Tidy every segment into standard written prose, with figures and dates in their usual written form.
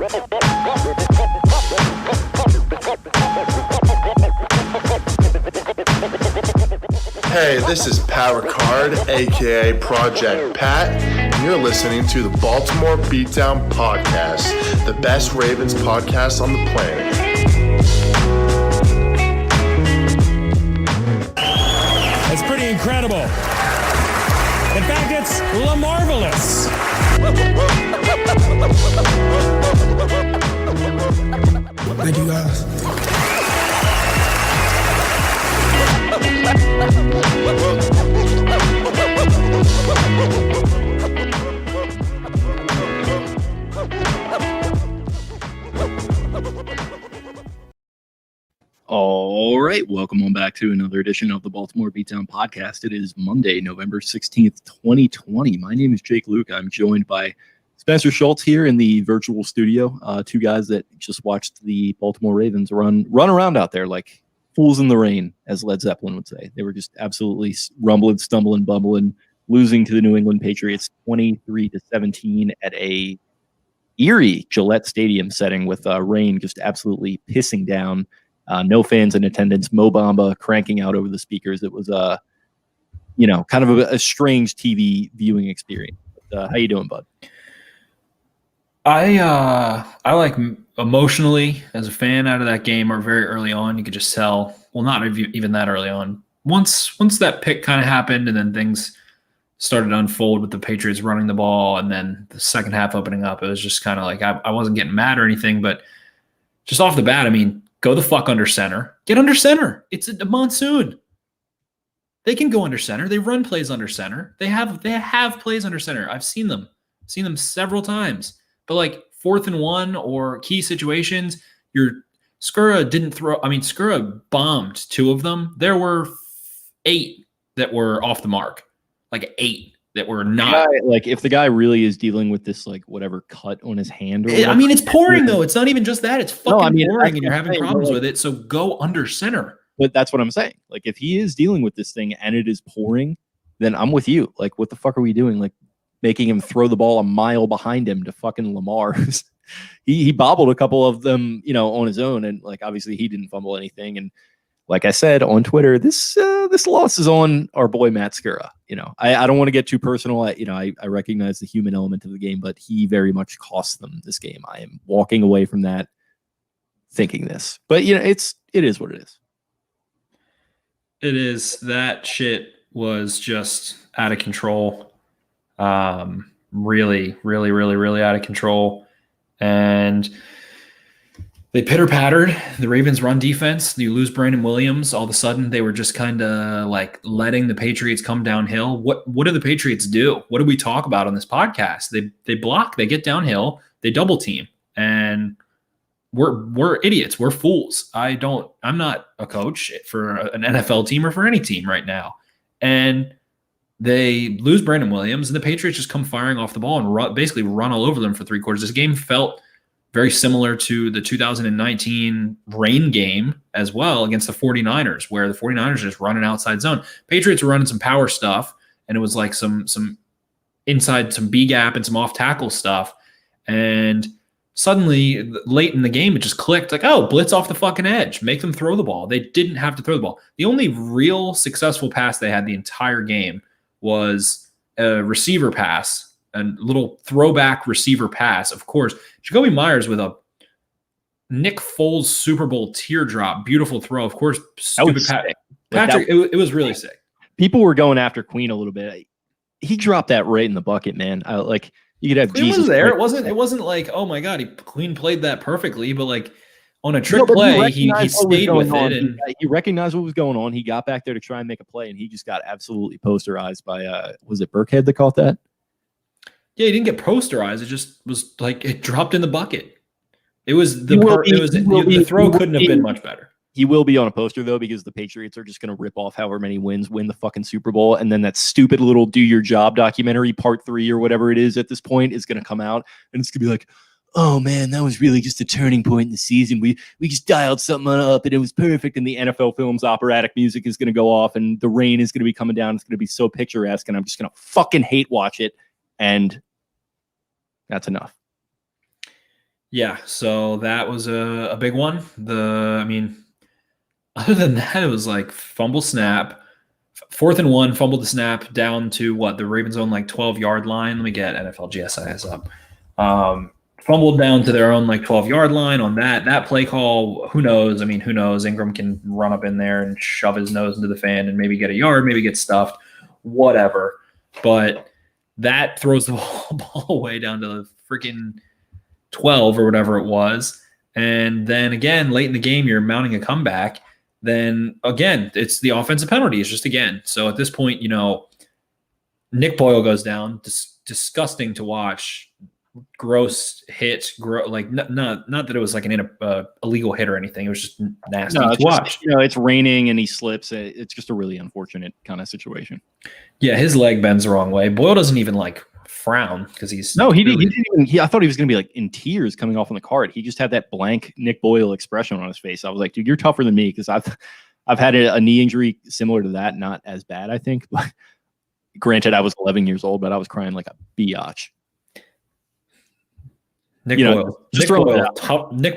Hey, this is Pat Ricard, aka Project Pat, and you're listening to the Baltimore Beatdown Podcast, the best Ravens podcast on the planet. It's pretty incredible. In fact, it's LaMarvelous. Thank you, guys. All right, welcome on back to another edition of the Baltimore Beatdown Podcast. It is Monday, November 16th, 2020. My name is Jake Luke. I'm joined by Spencer Schultz here in the virtual studio. Two guys that just watched the Baltimore Ravens run around out there like fools in the rain, as Led Zeppelin would say. They were just absolutely rumbling, stumbling, bumbling, losing to the New England Patriots 23-17 at a eerie Gillette Stadium setting with rain just absolutely pissing down. No fans in attendance. Mo Bamba cranking out over the speakers. It was kind of a strange TV viewing experience. How you doing, bud? I like emotionally as a fan out of that game, or very early on, you could just tell. Well, not even that early on. Once that pick kind of happened, and then things started to unfold with the Patriots running the ball, and then the second half opening up, it was just kind of like I wasn't getting mad or anything, but just off the bat, I mean, go the fuck under center. Get under center. It's a monsoon. They can go under center. They run plays under center. They have plays under center. I've seen them several times. But like 4th and 1 or key situations, Skura didn't throw. I mean, Skura bombed 2 of them. There were 8 that were off the mark. Like 8 that were not. Like if the guy really is dealing with this, like whatever cut on his hand or whatever. I mean, it's pouring though. It's not even just that. It's fucking pouring and you're having problems with it. So go under center. But that's what I'm saying. Like if he is dealing with this thing and it is pouring, then I'm with you. Like what the fuck are we doing? Like making him throw the ball a mile behind him to fucking Lamar. he bobbled a couple of them, on his own. And like, obviously he didn't fumble anything. And like I said on Twitter, this loss is on our boy Matt Skura. I don't want to get too personal. I recognize the human element of the game, but he very much cost them this game. I am walking away from that thinking this, but it is what it is. It is. That shit was just out of control. Really, really, really, really out of control. And they pitter-pattered. The Ravens' run defense, you lose Brandon Williams. All of a sudden, they were just kind of like letting the Patriots come downhill. What do the Patriots do? What do we talk about on this podcast? They block. They get downhill. They double team. And we're idiots. We're fools. I'm not a coach for an NFL team or for any team right now. And they lose Brandon Williams, and the Patriots just come firing off the ball and basically run all over them for 3 quarters. This game felt very similar to the 2019 rain game as well against the 49ers, where the 49ers are just running outside zone. Patriots were running some power stuff, and it was like some inside, some B gap and some off tackle stuff. And suddenly, late in the game, it just clicked like, oh, blitz off the fucking edge, make them throw the ball. They didn't have to throw the ball. The only real successful pass they had the entire game was a receiver pass, a little throwback receiver pass. Of course, Jacoby Myers with a Nick Foles Super Bowl teardrop, beautiful throw. Of course, stupid Patrick. It was really sick. People were going after Queen a little bit. He dropped that right in the bucket, man. You could have Queen Jesus was there. Christ. It wasn't like, oh my God, Queen played that perfectly, but like on a trick play, he stayed with it. And he recognized what was going on. He got back there to try and make a play, and he just got absolutely posterized by, was it Burkhead that caught that? Yeah, he didn't get posterized. It just was like it dropped in the bucket. The throw couldn't have been much better. He will be on a poster, though, because the Patriots are just going to rip off however many wins, win the fucking Super Bowl, and then that stupid little Do Your Job documentary, part 3 or whatever it is at this point, is going to come out, and it's going to be like, oh man, that was really just a turning point in the season. We just dialed something up and it was perfect. And the NFL Films operatic music is going to go off and the rain is going to be coming down. It's going to be so picturesque and I'm just going to fucking hate watch it. And that's enough. Yeah, so that was a big one. Other than that, it was like fumble snap, 4th and 1, fumbled the snap down to what the Ravens own like 12-yard line. Let me get NFL GSIS up. Fumbled down to their own like 12-yard line on that play call. Who knows? I mean, who knows? Ingram can run up in there and shove his nose into the fan and maybe get a yard, maybe get stuffed, whatever. But that throws the ball away down to the freaking 12 or whatever it was. And then again, late in the game, you're mounting a comeback. Then again, it's the offensive penalty. It's just again. So at this point, Nick Boyle goes down. Disgusting to watch. Gross hit. Not that it was like an illegal hit or anything. It was just nasty to watch. It's raining and he slips. It's just a really unfortunate kind of situation. Yeah, his leg bends the wrong way. Boyle doesn't even like frown because he's he didn't even. I thought he was going to be like in tears coming off on the cart. He just had that blank Nick Boyle expression on his face. I was like, dude, you're tougher than me because I've had a knee injury similar to that, not as bad, I think. But granted, I was 11 years old, but I was crying like a biatch. Nick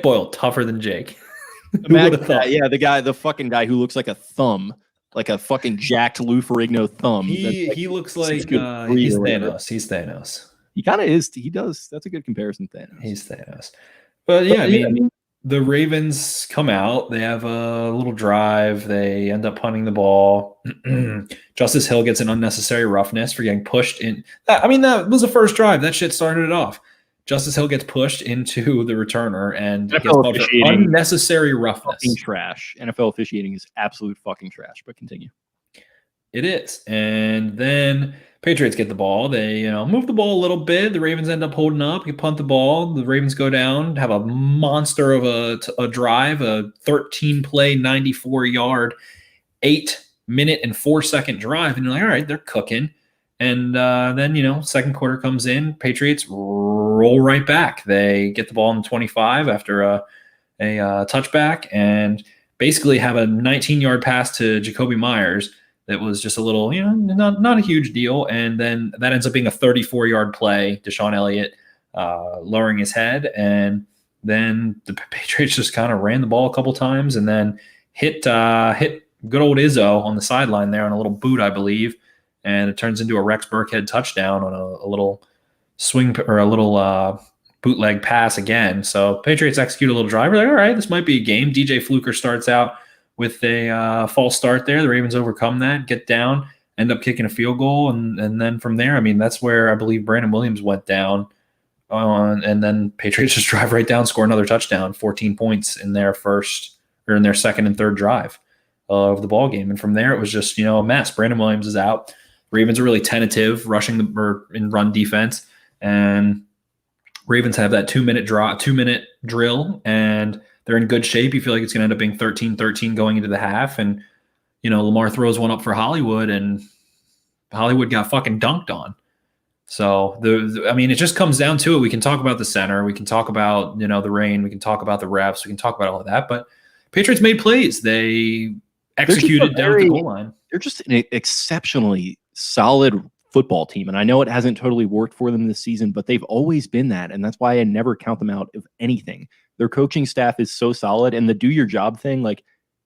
Boyle, tougher than Jake. Imagine that. Yeah, the fucking guy who looks like a thumb, like a fucking jacked Lou Ferrigno thumb. He looks like he's Thanos. He's Thanos. He kind of is. He does. That's a good comparison, Thanos. He's Thanos. But yeah, I mean, the Ravens come out. They have a little drive. They end up punting the ball. Justice Hill gets an unnecessary roughness for getting pushed in. That was the first drive. That shit started it off. Justice Hill gets pushed into the returner and gets unnecessary roughness. Fucking trash. NFL officiating is absolute fucking trash, but continue. It is. And then Patriots get the ball. They move the ball a little bit. The Ravens end up holding up. You punt the ball. The Ravens go down, have a monster of a drive, a 13-play, 94-yard, 8-minute and 4-second drive. And you're like, all right, they're cooking. And then, second quarter comes in. Patriots roll right back. They get the ball in the 25 after a touchback and basically have a 19-yard pass to Jacoby Myers that was just a little, not a huge deal. And then that ends up being a 34-yard play. Deshaun Elliott lowering his head. And then the Patriots just kind of ran the ball a couple times and then hit good old Izzo on the sideline there on a little boot, I believe. And it turns into a Rex Burkhead touchdown on a little swing or a little bootleg pass again. So Patriots execute a little drive. We're like, all right, this might be a game. DJ Fluker starts out with a false start there. The Ravens overcome that, get down, end up kicking a field goal. And then from there, that's where I believe Brandon Williams went down. And then Patriots just drive right down, score another touchdown, 14 points in their second and third drive of the ball game. And from there, it was just, a mess. Brandon Williams is out. Ravens are really tentative, rushing in run defense, and Ravens have that 2-minute drill, and they're in good shape. You feel like it's going to end up being 13-13 going into the half, and Lamar throws one up for Hollywood, and Hollywood got fucking dunked on. So it just comes down to it. We can talk about the center, we can talk about the rain, we can talk about the refs, we can talk about all of that, but Patriots made plays. They executed down the goal line. They're just an exceptionally solid football team. And I know it hasn't totally worked for them this season, but they've always been that. And that's why I never count them out of anything. Their coaching staff is so solid, and the do your job thing, like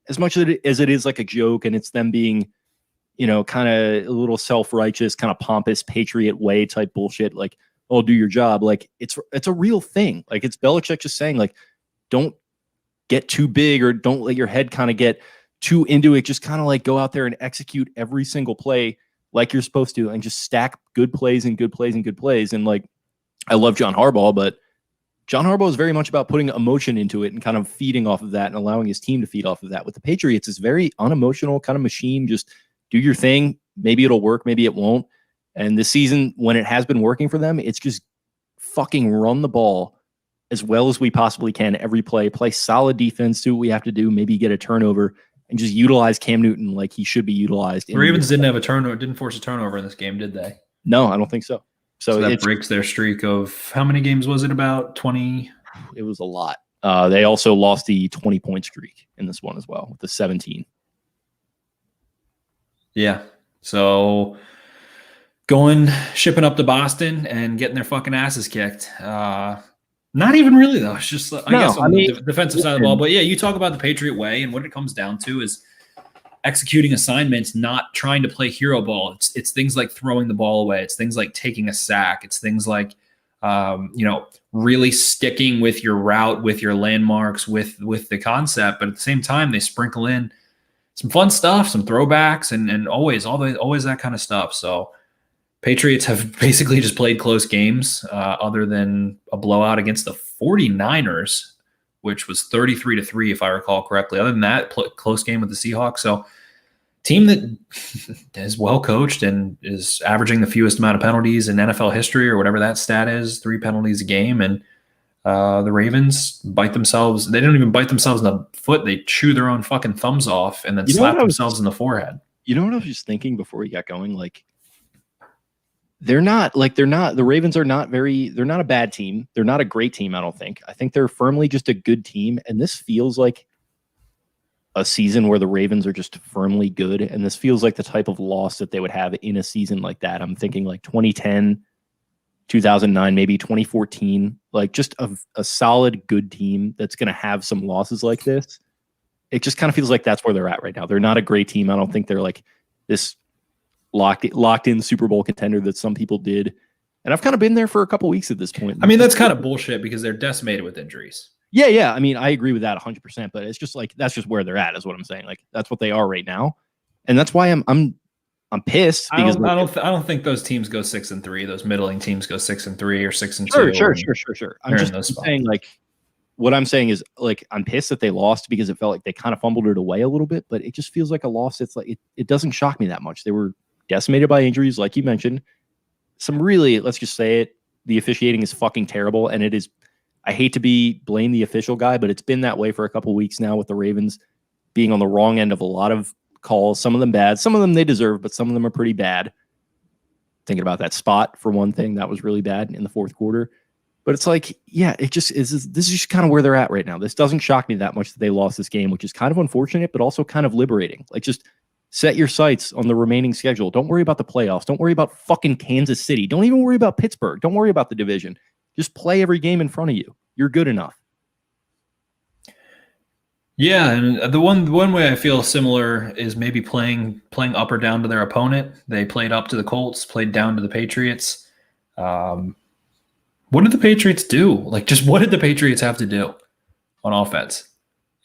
as much as it is like a joke and it's them being, kind of a little self-righteous, kind of pompous Patriot way type bullshit. Like, oh, do your job. Like it's a real thing. Like it's Belichick just saying like, don't get too big or don't let your head kind of get too into it. Just kind of like go out there and execute every single play like you're supposed to, and just stack good plays and good plays and good plays. And like, I love John Harbaugh, but John Harbaugh is very much about putting emotion into it and kind of feeding off of that and allowing his team to feed off of that. With the Patriots, it's very unemotional kind of machine. Just do your thing. Maybe it'll work. Maybe it won't. And this season, when it has been working for them, it's just fucking run the ball as well as we possibly can every play solid defense, do what we have to do, maybe get a turnover, and just utilize Cam Newton like he should be utilized. The Ravens didn't have a turnover, didn't force a turnover in this game, did they? No, I don't think so. So that breaks their streak of how many games was it? About 20? It was a lot. They also lost the 20-point streak in this one as well, with the 17. Yeah. So shipping up to Boston and getting their fucking asses kicked. Not even really, though. It's just, I guess, on the defensive side of the ball. But yeah, you talk about the Patriot way, and what it comes down to is executing assignments, not trying to play hero ball. It's things like throwing the ball away. It's things like taking a sack. It's things like, really sticking with your route, with your landmarks, with the concept. But at the same time, they sprinkle in some fun stuff, some throwbacks, and always that kind of stuff. So Patriots have basically just played close games, other than a blowout against the 49ers, which was 33-3, if I recall correctly. Other than that, close game with the Seahawks. So team that is well coached and is averaging the fewest amount of penalties in NFL history, or whatever that stat is, 3 penalties a game. And the Ravens bite themselves. They don't even bite themselves in the foot. They chew their own fucking thumbs off and then slap themselves in the forehead. You know what I was just thinking before we got going? Like, they're not the Ravens are not they're not a bad team. They're not a great team, I don't think. I think they're firmly just a good team. And this feels like a season where the Ravens are just firmly good. And this feels like the type of loss that they would have in a season like that. I'm thinking like 2010, 2009, maybe 2014, like just a solid, good team that's going to have some losses like this. It just kind of feels like that's where they're at right now. They're not a great team. I don't think they're like this locked in Super Bowl contender that some people did. And I've kind of been there for a couple weeks at this point. I mean, that's kind of bullshit because they're decimated with injuries. Yeah. I mean, I agree with that 100%, but it's just like, that's just where they're at is what I'm saying. Like, that's what they are right now. And that's why I'm pissed because I don't think those teams go 6-3. Those middling teams go 6-3 or 6-2. Sure. I'm just saying, like, what I'm saying is, like, I'm pissed that they lost because it felt like they kind of fumbled it away a little bit, but it just feels like a loss. It's like, it doesn't shock me that much. They were decimated by injuries, like you mentioned. Some really, let's just say it, the officiating is fucking terrible, and it is. I hate to blame the official guy, but it's been that way for a couple weeks now with the Ravens being on the wrong end of a lot of calls. Some of them bad, some of them they deserve, but some of them are pretty bad. Thinking about that spot for one thing, that was really bad in the fourth quarter. But it's like, yeah, it just is. This is just kind of where they're at right now. This doesn't shock me that much that they lost this game, which is kind of unfortunate, but also kind of liberating. Like, just set your sights on the remaining schedule. Don't worry about the playoffs. Don't worry about fucking Kansas City. Don't even worry about Pittsburgh. Don't worry about the division. Just play every game in front of you. You're good enough. Yeah, and the one way I feel similar is maybe playing up or down to their opponent. They played up to the Colts, played down to the Patriots. What did the Patriots do? Like, just what did the Patriots have to do on offense,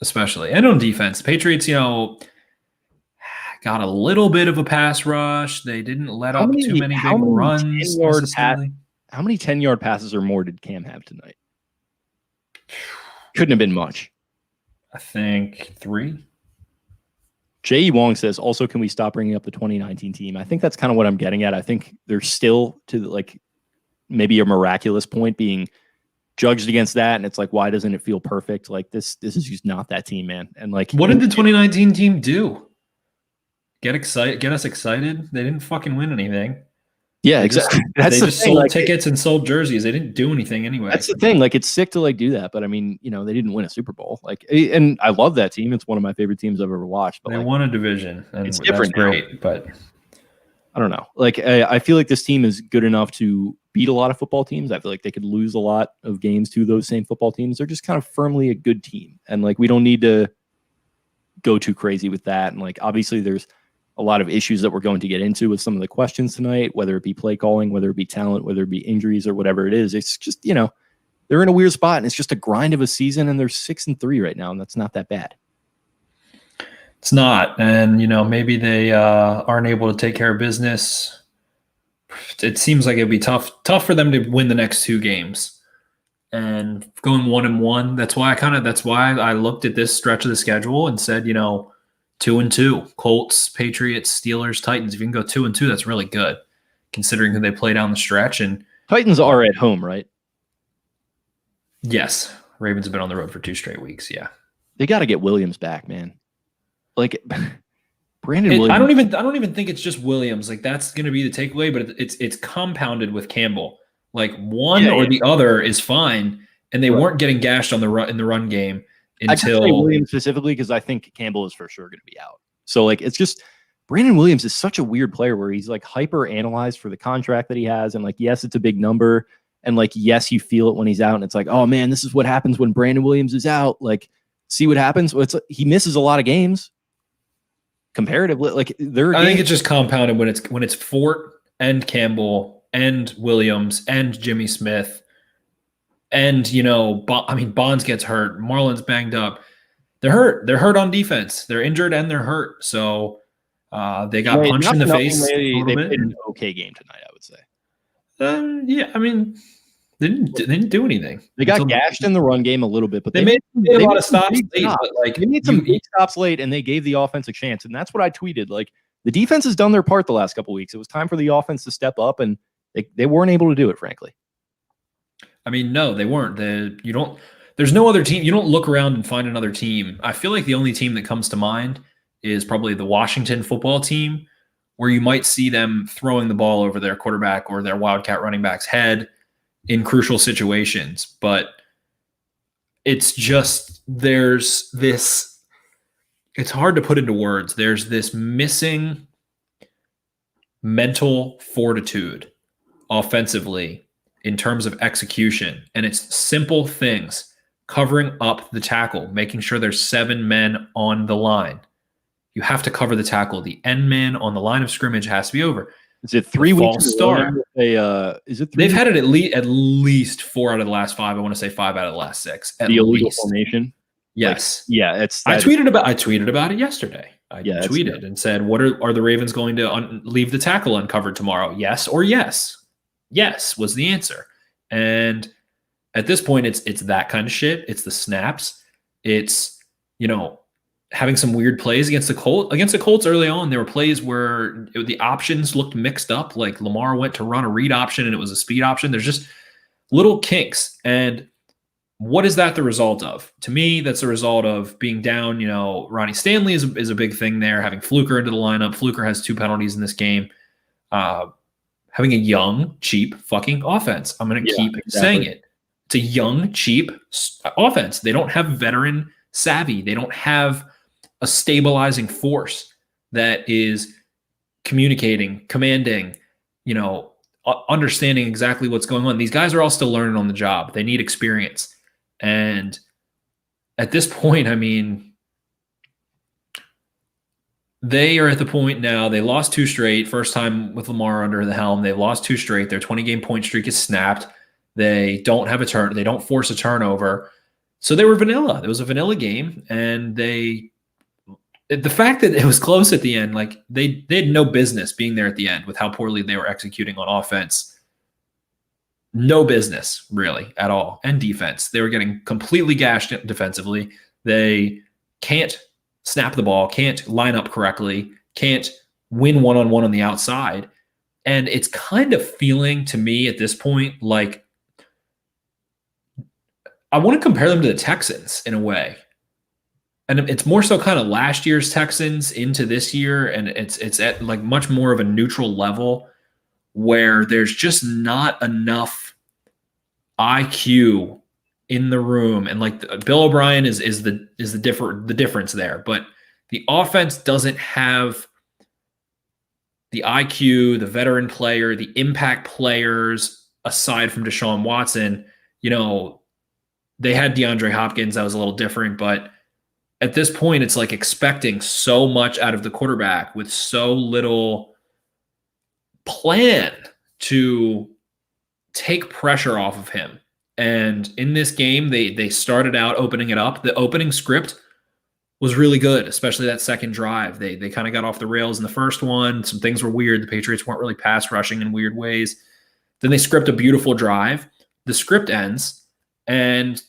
especially, and on defense? The Patriots, got a little bit of a pass rush. They didn't let up too many big runs. How many 10-yard passes or more did Cam have tonight? Couldn't have been much. I think 3. J.E. Wong says, also, can we stop bringing up the 2019 team? I think that's kind of what I'm getting at. I think they're still to, like, maybe a miraculous point being judged against that. And it's like, why doesn't it feel perfect? Like, this is just not that team, man. And like, what did the 2019 team do? Get us excited? They didn't fucking win anything. Yeah, exactly. They just sold tickets and sold jerseys. They didn't do anything anyway. That's the thing. Like, it's sick to like do that, but I mean, they didn't win a Super Bowl. Like, and I love that team. It's one of my favorite teams I've ever watched. But they won a division, and it's different. Great, but I don't know. Like, I feel like this team is good enough to beat a lot of football teams. I feel like they could lose a lot of games to those same football teams. They're just kind of firmly a good team, and like, we don't need to go too crazy with that. And like, obviously, there's a lot of issues that we're going to get into with some of the questions tonight, whether it be play calling, whether it be talent, whether it be injuries or whatever it is. It's just, they're in a weird spot, and it's just a grind of a season, and they're 6-3 right now, and that's not that bad. It's not. And, maybe they aren't able to take care of business. It seems like it'd be tough for them to win the next 2 games. And going 1-1, that's why I looked at this stretch of the schedule and said, 2-2, Colts, Patriots, Steelers, Titans. If you can go 2-2, that's really good, considering who they play down the stretch. And Titans are at home, right? Yes, Ravens have been on the road for 2 straight weeks. Yeah, they got to get Williams back, man. Like, Brandon Williams. I don't even think it's just Williams. Like, that's going to be the takeaway, but it's compounded with Campbell. Like, one or the other is fine, and they weren't getting gashed on the run game. I can say Williams specifically because I think Campbell is for sure going to be out. So, like, it's just Brandon Williams is such a weird player where he's like hyper analyzed for the contract that he has. And like, yes, it's a big number. And like, yes, you feel it when he's out, and it's like, oh man, this is what happens when Brandon Williams is out. Like, see what happens. Well, he misses a lot of games comparatively. Like, I think it's just compounded when it's Fort and Campbell and Williams and Jimmy Smith, and Bonds gets hurt, Marlon's banged up. They're hurt. They're hurt on defense. They're injured and they're hurt. So they got punched in the face. They played an okay game tonight, I would say. Yeah, I mean, they didn't do anything. They got gashed in the run game a little bit, but they made a lot of stops late. But they made some big stops late, and they gave the offense a chance. And that's what I tweeted. Like, the defense has done their part the last couple of weeks. It was time for the offense to step up, and they weren't able to do it, frankly. I mean, no, they weren't. There's no other team. You don't look around and find another team. I feel like the only team that comes to mind is probably the Washington football team, where you might see them throwing the ball over their quarterback or their Wildcat running back's head in crucial situations. But it's just, it's hard to put into words. There's this missing mental fortitude offensively in terms of execution. And it's simple things: covering up the tackle, making sure there's 7 men on the line. You have to cover the tackle. The end man on the line of scrimmage has to be over. Is it 3 weeks? False start. Is it 3 They've had it at least 4 out of the last 5. I want to say 5 out of the last 6. The illegal formation. Yes. Like, yeah. I tweeted about it yesterday. I tweeted and said, "What are the Ravens going to leave the tackle uncovered tomorrow? Yes or yes?" Yes was the answer. And at this point, it's that kind of shit. It's the snaps. It's, having some weird plays against the Colts. Against the Colts early on, there were plays where the options looked mixed up. Like Lamar went to run a read option and it was a speed option. There's just little kinks. And what is that the result of? To me, that's a result of being down. Ronnie Stanley is a big thing there, having Fluker into the lineup. Fluker has 2 penalties in this game. Having a young, cheap fucking offense. I'm going to keep saying it. It's a young, cheap offense. They don't have veteran savvy. They don't have a stabilizing force that is communicating, commanding, understanding exactly what's going on. These guys are all still learning on the job. They need experience. And at this point, I mean, they are at the point now, they lost 2 straight. First time with Lamar under the helm. They've lost 2 straight. Their 20-game point streak is snapped. They don't have they don't force a turnover. So they were vanilla. It was a vanilla game. And the fact that it was close at the end, like they had no business being there at the end with how poorly they were executing on offense. No business really at all. And defense. They were getting completely gashed defensively. They can't snap the ball, can't line up correctly, can't win one-on-one on the outside. And it's kind of feeling to me at this point like I want to compare them to the Texans in a way. And it's more so kind of last year's Texans into this year, and it's at like much more of a neutral level where there's just not enough IQ in the room. And like Bill O'Brien is the difference there, but the offense doesn't have the IQ, the veteran player, the impact players aside from Deshaun Watson. They had DeAndre Hopkins. That was a little different, but at this point, it's like expecting so much out of the quarterback with so little plan to take pressure off of him. And in this game, they started out opening it up. The opening script was really good, especially that second drive. They kind of got off the rails in the first one. Some things were weird. The Patriots weren't really pass rushing in weird ways. Then they script a beautiful drive. The script ends, and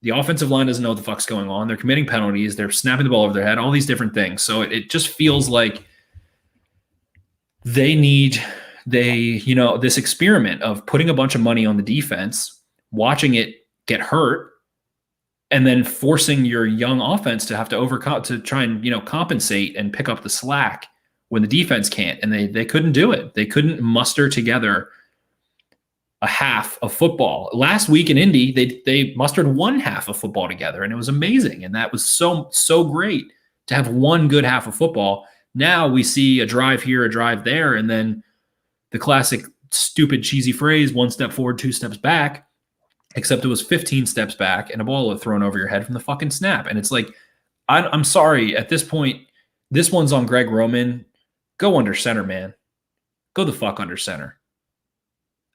the offensive line doesn't know what the fuck's going on. They're committing penalties. They're snapping the ball over their head, all these different things. So it just feels like this experiment of putting a bunch of money on the defense, watching it get hurt, and then forcing your young offense to have to try and, compensate and pick up the slack when the defense can't. And they couldn't do it. They couldn't muster together a half of football. Last week in Indy, they mustered 1 half of football together, and it was amazing. And that was so great to have one good half of football. Now we see a drive here, a drive there, and then the classic stupid cheesy phrase, 1 step forward, 2 steps back, except it was 15 steps back and a ball was thrown over your head from the fucking snap. And it's like, I'm sorry, at this point, this one's on Greg Roman. Go under center, man. Go the fuck under center.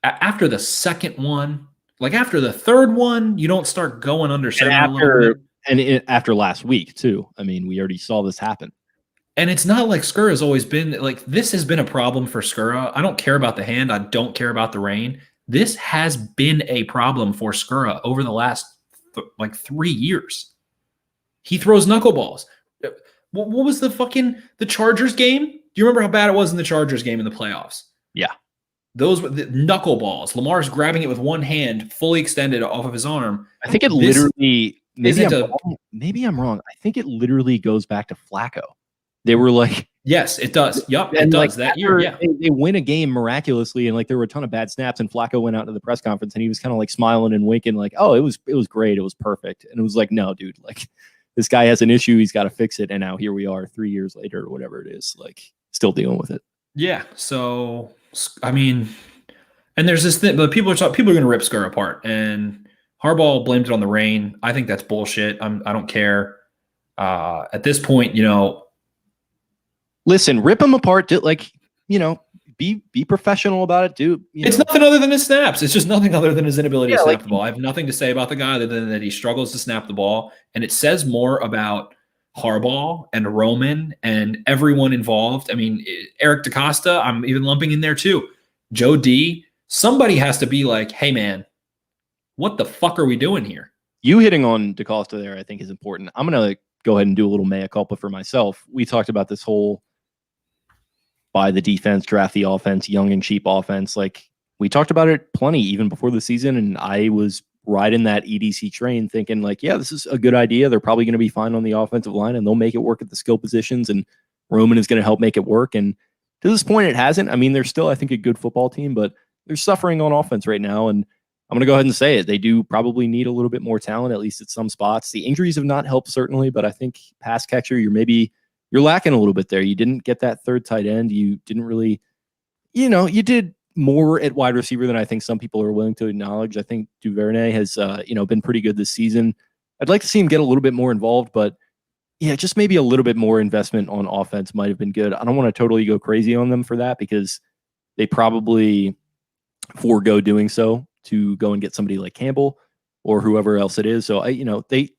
After the second one, like after the third one, you don't start going under center a little bit. After last week too. I mean, we already saw this happen. And it's not like Skura's always been like, this has been a problem for Skura. I don't care about the hand. I don't care about the rain. This has been a problem for Skura over the last 3 years. He throws knuckleballs. What was the Chargers game? Do you remember how bad it was in the Chargers game in the playoffs? Yeah. Those were the knuckleballs. Lamar's grabbing it with one hand, fully extended off of his arm. I think it literally, maybe I'm wrong. I think it literally goes back to Flacco. They were like, yes, it does. Yep, it does that year. Yeah, they win a game miraculously, and like there were a ton of bad snaps. And Flacco went out to the press conference, and he was kind of like smiling and winking, like, "Oh, it was great, it was perfect." And it was like, "No, dude, like this guy has an issue, he's got to fix it." And now here we are, 3 years later, or whatever it is, like still dealing with it. Yeah. So I mean, and there's this thing, but people are going to rip Skura apart, and Harbaugh blamed it on the rain. I think that's bullshit. I don't care. At this point, listen, rip him apart. Be professional about it, dude. It's nothing other than his snaps. It's just nothing other than his inability to snap the ball. I have nothing to say about the guy other than that he struggles to snap the ball. And it says more about Harbaugh and Roman and everyone involved. I mean, Eric DaCosta, I'm even lumping in there too. Joe D. Somebody has to be like, hey, man, what the fuck are we doing here? You hitting on DaCosta there, I think, is important. I'm going to go ahead and do a little mea culpa for myself. We talked about this whole buy the defense, draft the offense, young and cheap offense. Like we talked about it plenty even before the season. And I was riding that EDC train thinking like, yeah, this is a good idea. They're probably going to be fine on the offensive line and they'll make it work at the skill positions. And Roman is going to help make it work. And to this point, it hasn't. I mean, they're still, I think, a good football team, but they're suffering on offense right now. And I'm going to go ahead and say it. They do probably need a little bit more talent, at least at some spots. The injuries have not helped, certainly, but I think pass catcher, you're lacking a little bit there. You didn't get that third tight end. You didn't really, you did more at wide receiver than I think some people are willing to acknowledge. I think Duvernay has, been pretty good this season. I'd like to see him get a little bit more involved, but yeah, just maybe a little bit more investment on offense might have been good. I don't want to totally go crazy on them for that because they probably forego doing so to go and get somebody like Campbell or whoever else it is. So they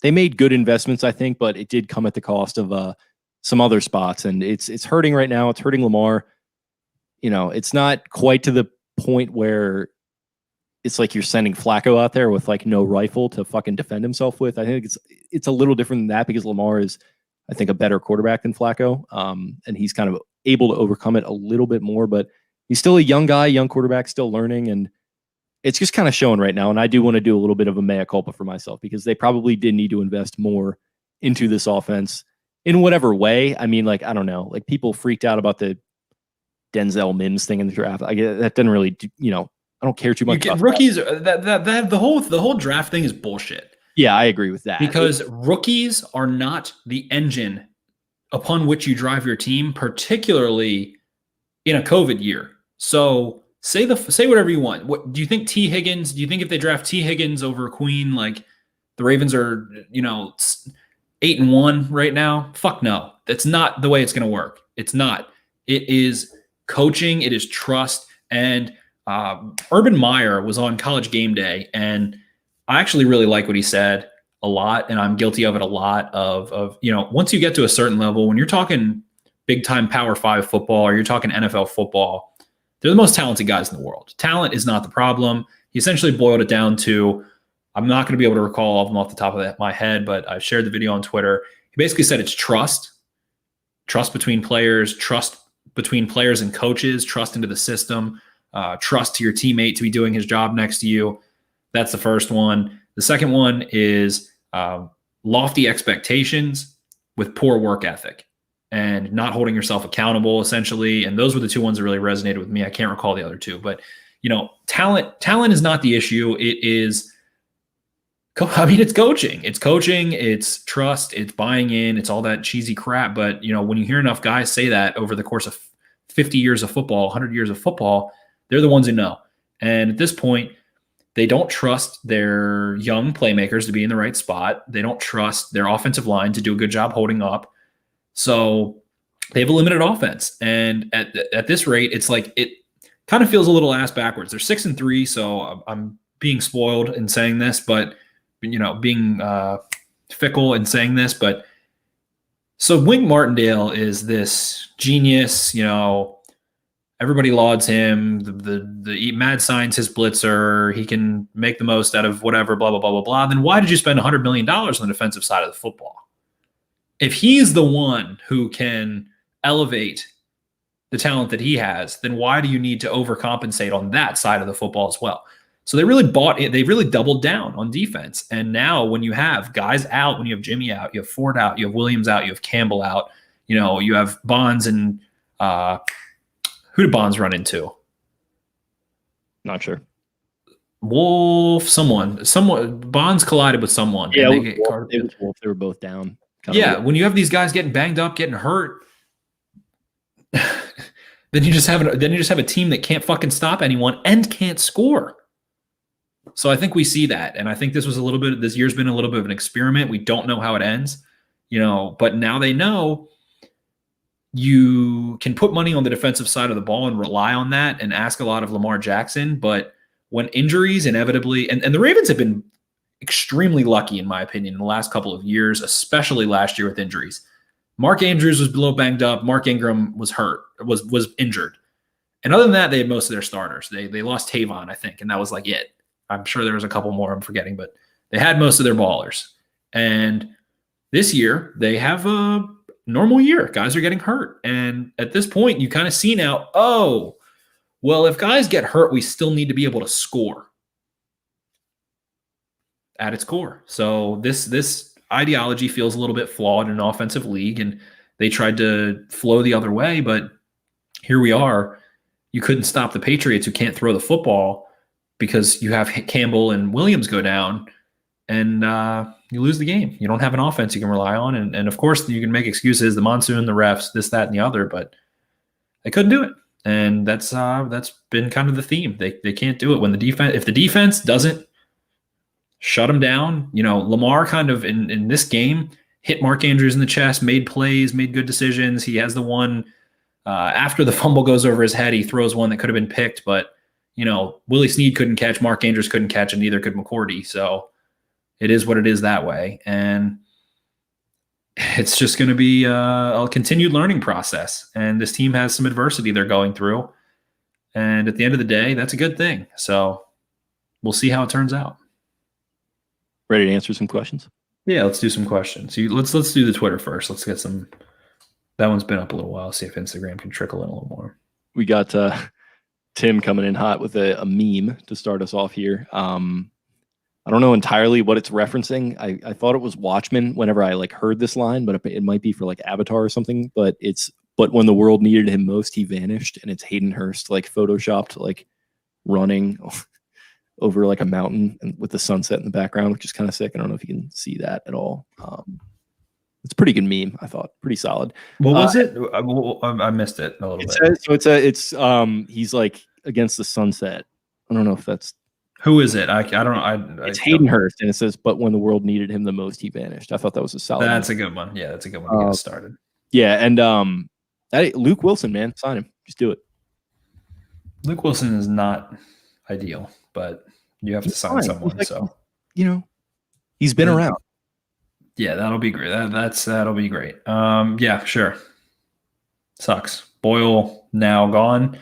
made good investments, I think, but it did come at the cost of some other spots, and it's hurting right now. It's hurting Lamar. It's not quite to the point where it's like you're sending Flacco out there with like no rifle to fucking defend himself with. I think it's a little different than that because Lamar is, I think, a better quarterback than Flacco, and he's kind of able to overcome it a little bit more. But he's still a young guy, young quarterback, still learning, and it's just kind of showing right now. And I do want to do a little bit of a mea culpa for myself because they probably did need to invest more into this offense in whatever way. I mean, like, I don't know, like people freaked out about the Denzel Mims thing in the draft. I get that didn't really, I don't care too much. Rookies, the whole draft thing is bullshit. Yeah, I agree with that. Because rookies are not the engine upon which you drive your team, particularly in a COVID year. So say whatever you want. What do you think? Do you think if they draft T. Higgins over Queen, like the Ravens are, 8-1 right now? Fuck no. That's not the way it's going to work. It's not. It is coaching. It is trust. And Urban Meyer was on College Game Day, and I actually really like what he said a lot, and I'm guilty of it a lot of once you get to a certain level, when you're talking big-time Power 5 football or you're talking NFL football, they're the most talented guys in the world. Talent is not the problem. He essentially boiled it down to, I'm not going to be able to recall all of them off the top of my head, but I've shared the video on Twitter. He basically said it's trust between players, trust between players and coaches, trust into the system, trust to your teammate to be doing his job next to you. That's the first one. The second one is lofty expectations with poor work ethic and not holding yourself accountable, essentially. And those were the two ones that really resonated with me. I can't recall the other two, but talent is not the issue. It is, it's coaching. It's coaching. It's trust. It's buying in. It's all that cheesy crap. But when you hear enough guys say that over the course of 50 years of football, 100 years of football, They're the ones who know. And at this point, they don't trust their young playmakers to be in the right spot. They don't trust their offensive line to do a good job holding up. So they have a limited offense. And at this rate, it's like it kind of feels a little ass backwards. They're 6-3, so I'm being spoiled in saying this, but being fickle in saying this. But so Wink Martindale is this genius, everybody lauds him. The mad science his blitzer. He can make the most out of whatever, blah, blah, blah, blah, blah. Then why did you spend $100 million on the defensive side of the football? If he's the one who can elevate the talent that he has, then why do you need to overcompensate on that side of the football as well? So they really bought it. They really doubled down on defense. And now when you have guys out, when you have Jimmy out, you have Ford out, you have Williams out, you have Campbell out, you have Bonds and who did Bonds run into? Not sure. Wolf, someone. Bonds collided with someone. Yeah, it was Wolf. They were both down. When you have these guys getting banged up, getting hurt, then you just have a team that can't fucking stop anyone and can't score. So I think we see that, and I think this year's been a little bit of an experiment. We don't know how it ends, but now they know you can put money on the defensive side of the ball and rely on that and ask a lot of Lamar Jackson. But when injuries inevitably, and the Ravens have been extremely lucky, in my opinion, in the last couple of years, especially last year with injuries. Mark Andrews was a little banged up. Mark Ingram was hurt, was injured. And other than that, they had most of their starters. They lost Tavon, I think, and that was like it. I'm sure there was a couple more I'm forgetting, but they had most of their ballers. And this year, they have a normal year. Guys are getting hurt. And at this point, you kind of see now, if guys get hurt, we still need to be able to score at its core. So this ideology feels a little bit flawed in an offensive league, and they tried to flow the other way, but here we are. You couldn't stop the Patriots, who can't throw the football, because you have Campbell and Williams go down, and you lose the game. You don't have an offense you can rely on. And of course, you can make excuses, the monsoon, the refs, this, that, and the other, but they couldn't do it. And that's been kind of the theme. They can't do it when if the defense doesn't shut them down. Lamar kind of in this game hit Mark Andrews in the chest, made plays, made good decisions. He has the one after the fumble goes over his head, he throws one that could have been picked, but Willie Snead couldn't catch, Mark Andrews couldn't catch, and neither could McCourty. So it is what it is that way. And it's just going to be a continued learning process. And this team has some adversity they're going through. And at the end of the day, that's a good thing. So we'll see how it turns out. Ready to answer some questions? Yeah, let's do some questions. Let's do the Twitter first. Let's get some. That one's been up a little while. See if Instagram can trickle in a little more. We got Tim coming in hot with a meme to start us off here. I don't know entirely what it's referencing. I thought it was Watchmen whenever I heard this line, but it might be for Avatar or something. But when the world needed him most, he vanished, and it's Hayden Hurst photoshopped running over a mountain and with the sunset in the background, which is kind of sick. I don't know if you can see that at all. It's a pretty good meme, I thought. Pretty solid. What was it? I missed it a little bit. He's against the sunset. I don't know if that's. Who is it? I don't know. It's Hayden Hurst, and it says, "But when the world needed him the most, he vanished." I thought that was a solid. That's a good one. Yeah, that's a good one to get us started. Yeah, and Luke Wilson, man, sign him. Just do it. Luke Wilson is not ideal, but you have to sign someone. He's been around. Yeah, that'll be great. That'll be great. Yeah, sure. Sucks. Boyle now gone.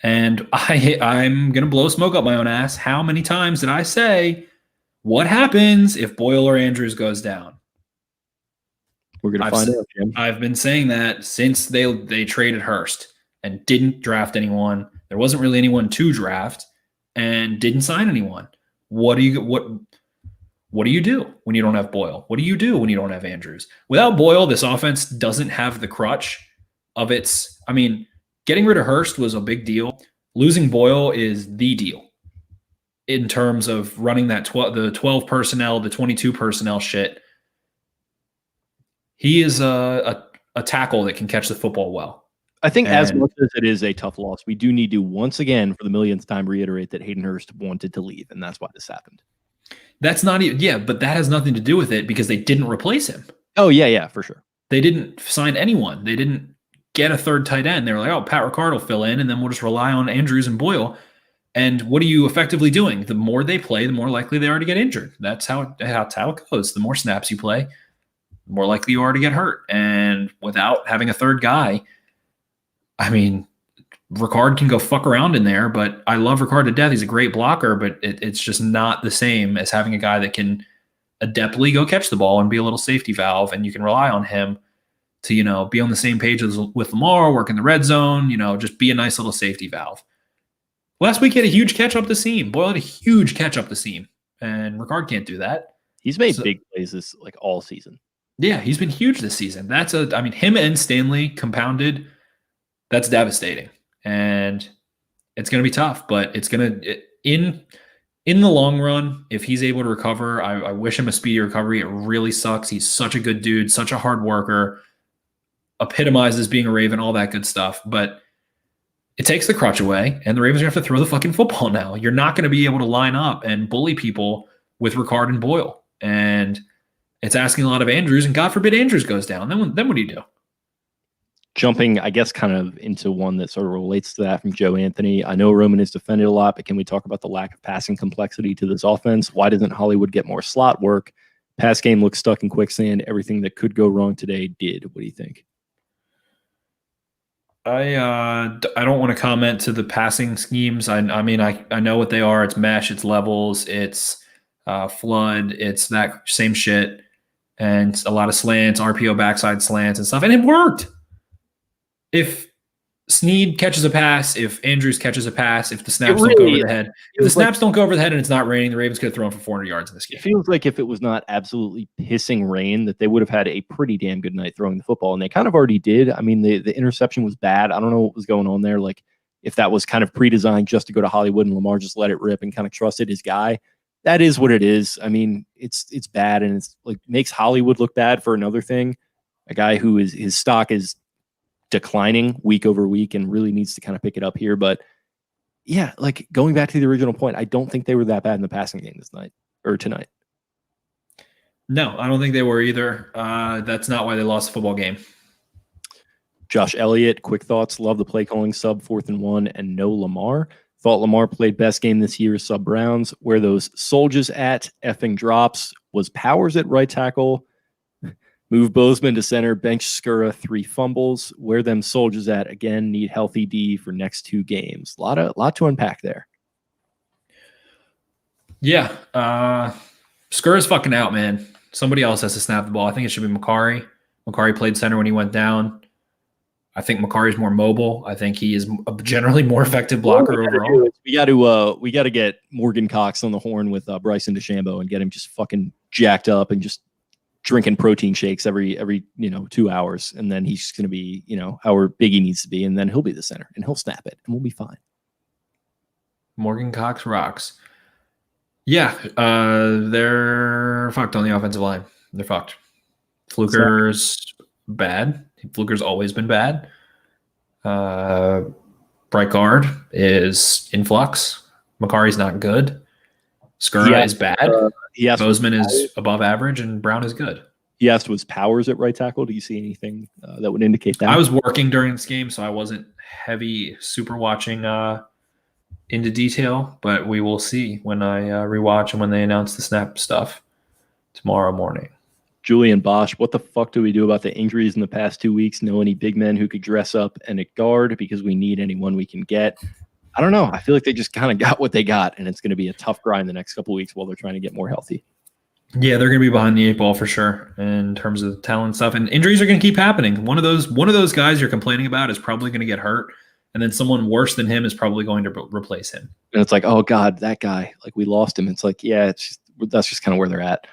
And I'm going to blow smoke up my own ass. How many times did I say, what happens if Boyle or Andrews goes down? We're going to find out, Jim. I've been saying that since they traded Hurst and didn't draft anyone. There wasn't really anyone to draft and didn't sign anyone. What do you do when you don't have Boyle? What do you do when you don't have Andrews? Without Boyle, this offense doesn't have the crutch of its. I mean, getting rid of Hurst was a big deal. Losing Boyle is the deal in terms of running the 12 personnel, the 22 personnel shit. He is a tackle that can catch the football well. I think as much as it is a tough loss, we do need to once again, for the millionth time, reiterate that Hayden Hurst wanted to leave, and that's why this happened. That's not even, yeah, but that has nothing to do with it because they didn't replace him. Oh, yeah, for sure. They didn't sign anyone. They didn't get a third tight end. They were like, oh, Pat Ricard will fill in, and then we'll just rely on Andrews and Boyle. And what are you effectively doing? The more they play, the more likely they are to get injured. That's how it goes. The more snaps you play, the more likely you are to get hurt. And without having a third guy, I mean, Ricard can go fuck around in there, but I love Ricard to death. He's a great blocker, but it's just not the same as having a guy that can adeptly go catch the ball and be a little safety valve, and you can rely on him to, be on the same page with Lamar, work in the red zone, just be a nice little safety valve. Last week he had a huge catch up the seam. Boyle had a huge catch up the seam, and Ricard can't do that. He's made big plays this all season. Yeah, he's been huge this season. Him and Stanley compounded. That's devastating, and it's going to be tough. But it's going to in the long run, if he's able to recover, I wish him a speedy recovery. It really sucks. He's such a good dude, such a hard worker, epitomizes being a Raven, all that good stuff. But it takes the crutch away, and the Ravens are going to have to throw the fucking football now. You're not going to be able to line up and bully people with Ricard and Boyle, and it's asking a lot of Andrews. And God forbid Andrews goes down. Then what do you do? Jumping, I guess, kind of into one that sort of relates to that from Joe Anthony. I know Roman is defended a lot, but can we talk about the lack of passing complexity to this offense? Why doesn't Hollywood get more slot work? Pass game looks stuck in quicksand. Everything that could go wrong today did. What do you think? I don't want to comment to the passing schemes. I know what they are. It's mesh, it's levels, it's flood, it's that same shit, and a lot of slants, RPO backside slants and stuff, and it worked. If Snead catches a pass, if Andrews catches a pass, if the snaps don't go over the head, if the snaps don't go over the head and it's not raining, the Ravens could have thrown for 400 yards in this game. It feels like if it was not absolutely pissing rain, that they would have had a pretty damn good night throwing the football, and they kind of already did. I mean, the interception was bad. I don't know what was going on there. Like, if that was kind of pre-designed just to go to Hollywood and Lamar just let it rip and kind of trusted his guy, that is what it is. I mean, it's bad, and it's like makes Hollywood look bad for another thing. A guy who his stock is declining week over week and really needs to kind of pick it up here. But yeah, like going back to the original point, I don't think they were that bad in the passing game this night or tonight. No, I don't think they were either. That's not why they lost the football game. Josh Elliott, quick thoughts. Love the play calling, sub 4th and 1 and no Lamar. Thought Lamar played best game this year, sub Browns. Where those soldiers at effing drops. Was Powers at right tackle. Move Bozeman to center, bench Skura, 3 fumbles. Where them soldiers at? Again, need healthy D for next 2 games. A lot to unpack there. Yeah. Skura's fucking out, man. Somebody else has to snap the ball. I think it should be Makari. Makari played center when he went down. I think Makari's more mobile. I think he is a generally more effective blocker overall. We got to get Morgan Cox on the horn with Bryson DeChambeau and get him just fucking jacked up and just drinking protein shakes every 2 hours, and then he's going to be however big he needs to be, and then he'll be the center and he'll snap it and we'll be fine. Morgan Cox rocks. Yeah, they're fucked on the offensive line. They're fucked. Fluker's bad. Fluker's always been bad. Bright guard is in flux. Makari's not good. Skura is bad. Bozeman is above average, and Brown is good. He asked, was Powers at right tackle? Do you see anything that would indicate that? I was working during this game, so I wasn't heavy super watching into detail, but we will see when I rewatch and when they announce the snap stuff tomorrow morning. Julian Bosch, what the fuck do we do about the injuries in the past 2 weeks? Know any big men who could dress up and at guard because we need anyone we can get? I don't know. I feel like they just kind of got what they got, and it's going to be a tough grind the next couple of weeks while they're trying to get more healthy. Yeah, they're going to be behind the 8 ball for sure in terms of talent stuff, and injuries are going to keep happening. One of those guys you're complaining about is probably going to get hurt, and then someone worse than him is probably going to replace him. And it's like, oh God, that guy, like we lost him. It's like, yeah, that's just kind of where they're at.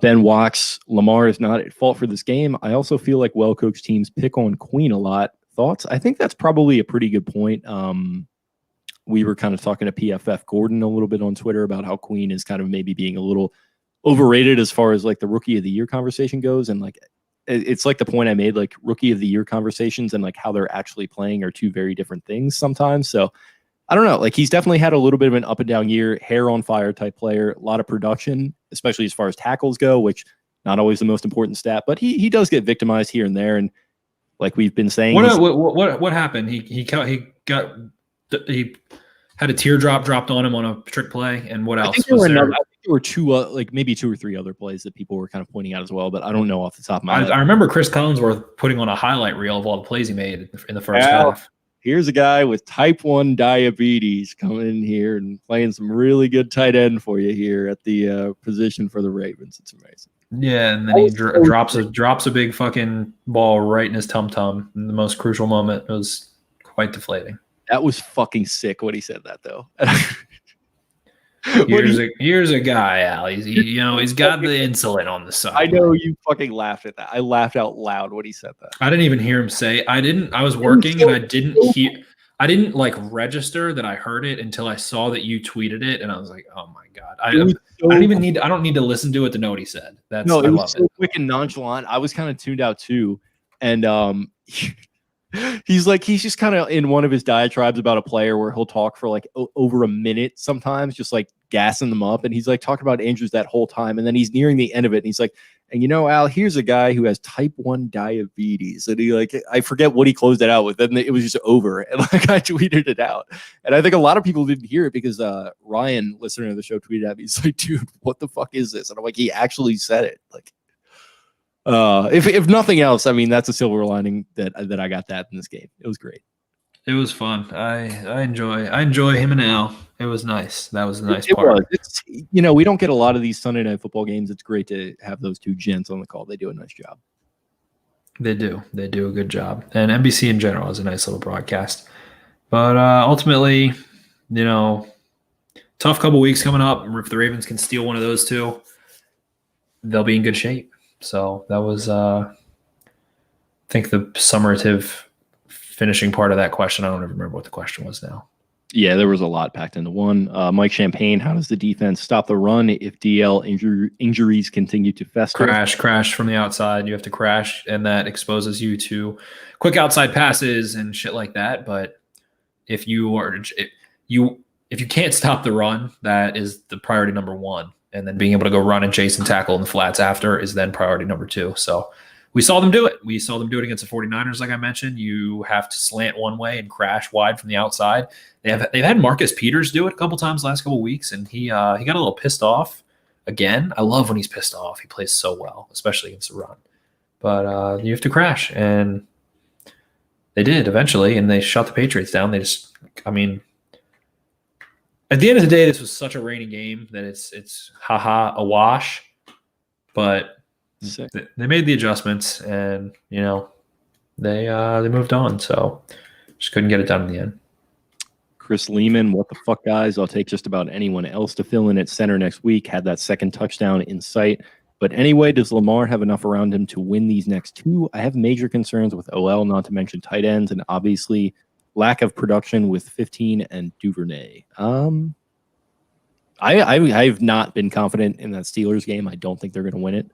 Ben Wax, Lamar is not at fault for this game. I also feel like well-coached teams pick on Queen a lot. Thoughts? I think that's probably a pretty good point. We were kind of talking to PFF Gordon a little bit on Twitter about how Queen is kind of maybe being a little overrated as far as like the rookie of the year conversation goes. And like, it's like the point I made, like rookie of the year conversations and like how they're actually playing are two very different things sometimes. So I don't know. Like he's definitely had a little bit of an up and down year, hair on fire type player, a lot of production, especially as far as tackles go, which not always the most important stat, but he does get victimized here and there. And like we've been saying, what happened? He had a teardrop dropped on him on a trick play, and what else? I think there were two, like maybe 2 or 3 other plays that people were kind of pointing out as well, but I don't know off the top of my head. I remember Chris Collinsworth putting on a highlight reel of all the plays he made in the first half. Here's a guy with type 1 diabetes coming in here and playing some really good tight end for you here at the position for the Ravens. It's amazing. Yeah, and then he drops a big fucking ball right in his tum-tum in the most crucial moment. It was quite deflating. That was fucking sick when he said that, though. Here's a guy, Al. He's got the insulin on the side. I know you fucking laughed at that. I laughed out loud when he said that. I didn't even hear him say. I was working and I didn't like register that I heard it until I saw that you tweeted it, and I was like, oh my god. I don't need to listen to it to know what he said. It was so quick and nonchalant. I was kind of tuned out too, and he's just kind of in one of his diatribes about a player where he'll talk for like over a minute sometimes, just like gassing them up. And he's like talking about Andrews that whole time. And then he's nearing the end of it. And he's like, and Al, here's a guy who has type 1 diabetes. And he I forget what he closed it out with. Then it was just over. And like I tweeted it out. And I think a lot of people didn't hear it because Ryan, listener to the show, tweeted at me. He's like, dude, what the fuck is this? And I'm like, he actually said it. Like, if nothing else, I mean, that's a silver lining that I got that in this game. It was great. It was fun. I enjoy him and Al. It was nice. That was a nice part. We don't get a lot of these Sunday night football games. It's great to have those two gents on the call. They do a nice job. They do a good job. And NBC in general is a nice little broadcast. But ultimately, tough couple weeks coming up. If the Ravens can steal one of those two, they'll be in good shape. So that was, I think, the summative finishing part of that question. I don't even remember what the question was now. Yeah, there was a lot packed into one. Mike Champagne, how does the defense stop the run if DL injuries continue to fester? Crash from the outside. You have to crash, and that exposes you to quick outside passes and shit like that. But if you can't stop the run, that is the priority number one. And then being able to go run and chase and tackle in the flats after is then priority number 2. So we saw them do it. We saw them do it against the 49ers, like I mentioned. You have to slant one way and crash wide from the outside. They've had Marcus Peters do it a couple times last couple weeks, and he got a little pissed off again. I love when he's pissed off. He plays so well, especially against the run. But you have to crash, and they did eventually, and they shut the Patriots down. At the end of the day, this was such a rainy game that it's a wash. But they made the adjustments, and they moved on. So just couldn't get it done in the end. Chris Lehman, what the fuck, guys? I'll take just about anyone else to fill in at center next week. Had that second touchdown in sight. But anyway, does Lamar have enough around him to win these next 2? I have major concerns with OL, not to mention tight ends, and obviously lack of production with 15 and Duvernay. I've not been confident in that Steelers game. I don't think they're going to win it.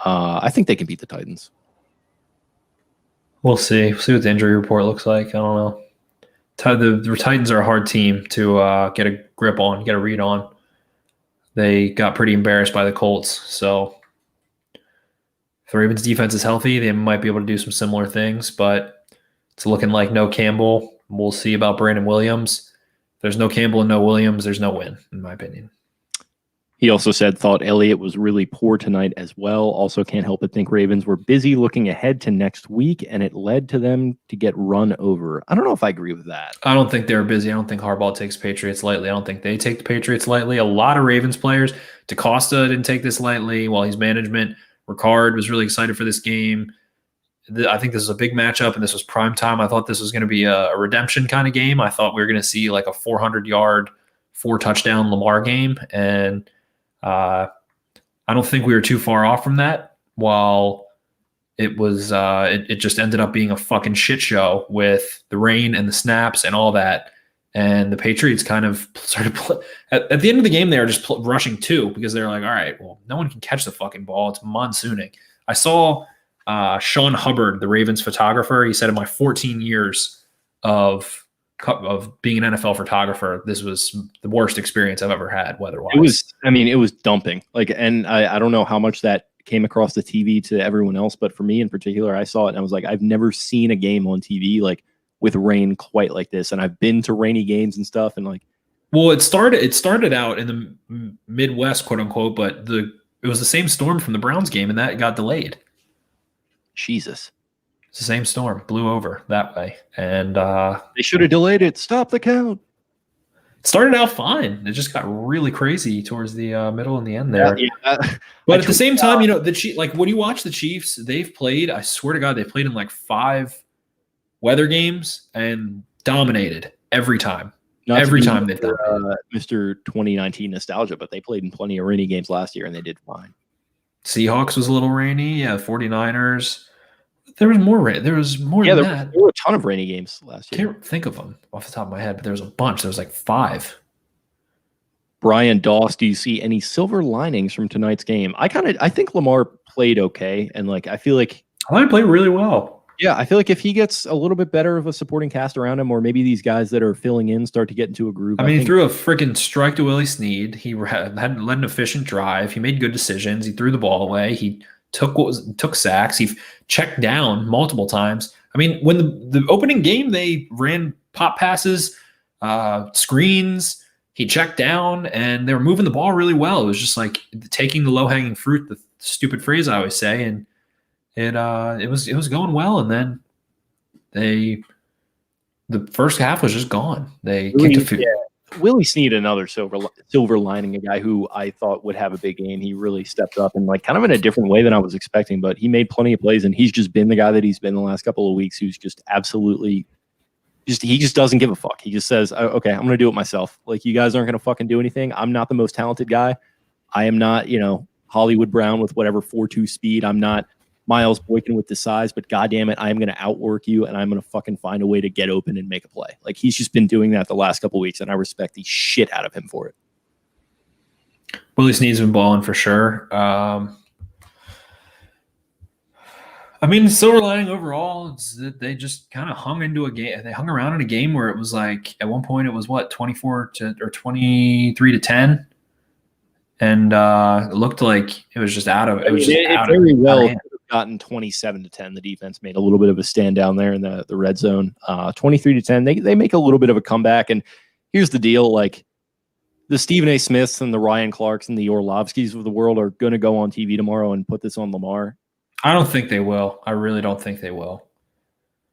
I think they can beat the Titans. We'll see. We'll see what the injury report looks like. I don't know. The Titans are a hard team to get a grip on, get a read on. They got pretty embarrassed by the Colts. So if the Ravens defense is healthy, they might be able to do some similar things, but it's looking like no Campbell. We'll see about Brandon Williams. If there's no Campbell and no Williams, there's no win, in my opinion. He also thought Elliott was really poor tonight as well. Also can't help but think Ravens were busy looking ahead to next week, and it led to them to get run over. I don't know if I agree with that. I don't think they're busy. I don't think Harbaugh takes Patriots lightly. I don't think they take the Patriots lightly. A lot of Ravens players, DeCosta didn't take this lightly while he's management. Ricard was really excited for this game. I think this is a big matchup, and this was prime time. I thought this was going to be a redemption kind of game. I thought we were going to see like a 400-yard, 4-touchdown Lamar game, and I don't think we were too far off from that. While it was, it just ended up being a fucking shit show with the rain and the snaps and all that. And the Patriots kind of started at the end of the game. They were just rushing 2 because they're like, all right, well, no one can catch the fucking ball. It's monsooning. I saw Sean Hubbard, the Ravens photographer, he said, in my 14 years of being an NFL photographer, this was the worst experience I've ever had weather-wise. It was dumping. And I don't know how much that came across the TV to everyone else, but for me in particular, I saw it and I was like, I've never seen a game on TV with rain quite like this. And I've been to rainy games and stuff, and well, it started out in the Midwest, quote unquote, but it was the same storm from the Browns game, and that got delayed. Jesus. It's the same storm, blew over that way. And they should have delayed it. Stop the count. It started out fine. It just got really crazy towards the middle and the end there. Yeah. But at the same time, when you watch the Chiefs, they've played, I swear to God, they played in 5 weather games and dominated every time. Every time they've done Mr. 2019 nostalgia, but they played in plenty of rainy games last year and they did fine. Seahawks was a little rainy. Yeah, 49ers. There was more rain. There was more than that. There were a ton of rainy games last year. I can't think of them off the top of my head, but there was a bunch. There was 5. Brian Doss, do you see any silver linings from tonight's game? I think Lamar played okay, and I feel like Lamar played really well. Yeah, I feel like if he gets a little bit better of a supporting cast around him, or maybe these guys that are filling in start to get into a groove. He threw a freaking strike to Willie Snead. He had led an efficient drive. He made good decisions. He threw the ball away. He took sacks. He checked down multiple times. When the opening game, they ran pop passes, screens. He checked down, and they were moving the ball really well. It was just taking the low-hanging fruit, the stupid phrase I always say, and it was going well, and then the first half was just gone. They kicked a few. Willie Snead, another silver lining, a guy who I thought would have a big game. He really stepped up and kind of in a different way than I was expecting, but he made plenty of plays, and he's just been the guy that he's been the last couple of weeks, who's just absolutely he just doesn't give a fuck. He just says, okay, I'm going to do it myself. You guys aren't going to fucking do anything. I'm not the most talented guy. I am not, Hollywood Brown with whatever 4.2 speed. I'm not Miles Boykin with the size, but goddamn it, I am going to outwork you, and I'm going to fucking find a way to get open and make a play. He's just been doing that the last couple of weeks, and I respect the shit out of him for it. Willie Snead's been balling for sure. Silver lining overall is that they just kind of hung into a game. They hung around in a game where it was at one point it was 23-10, and it looked like it was just out of it. Was just out very well. Gotten 27-10. The defense made a little bit of a stand down there in the red zone. 23-10. They make a little bit of a comeback. And here's the deal: the Stephen A. Smiths and the Ryan Clarks and the Orlovskis of the world are going to go on TV tomorrow and put this on Lamar. I don't think they will. I really don't think they will.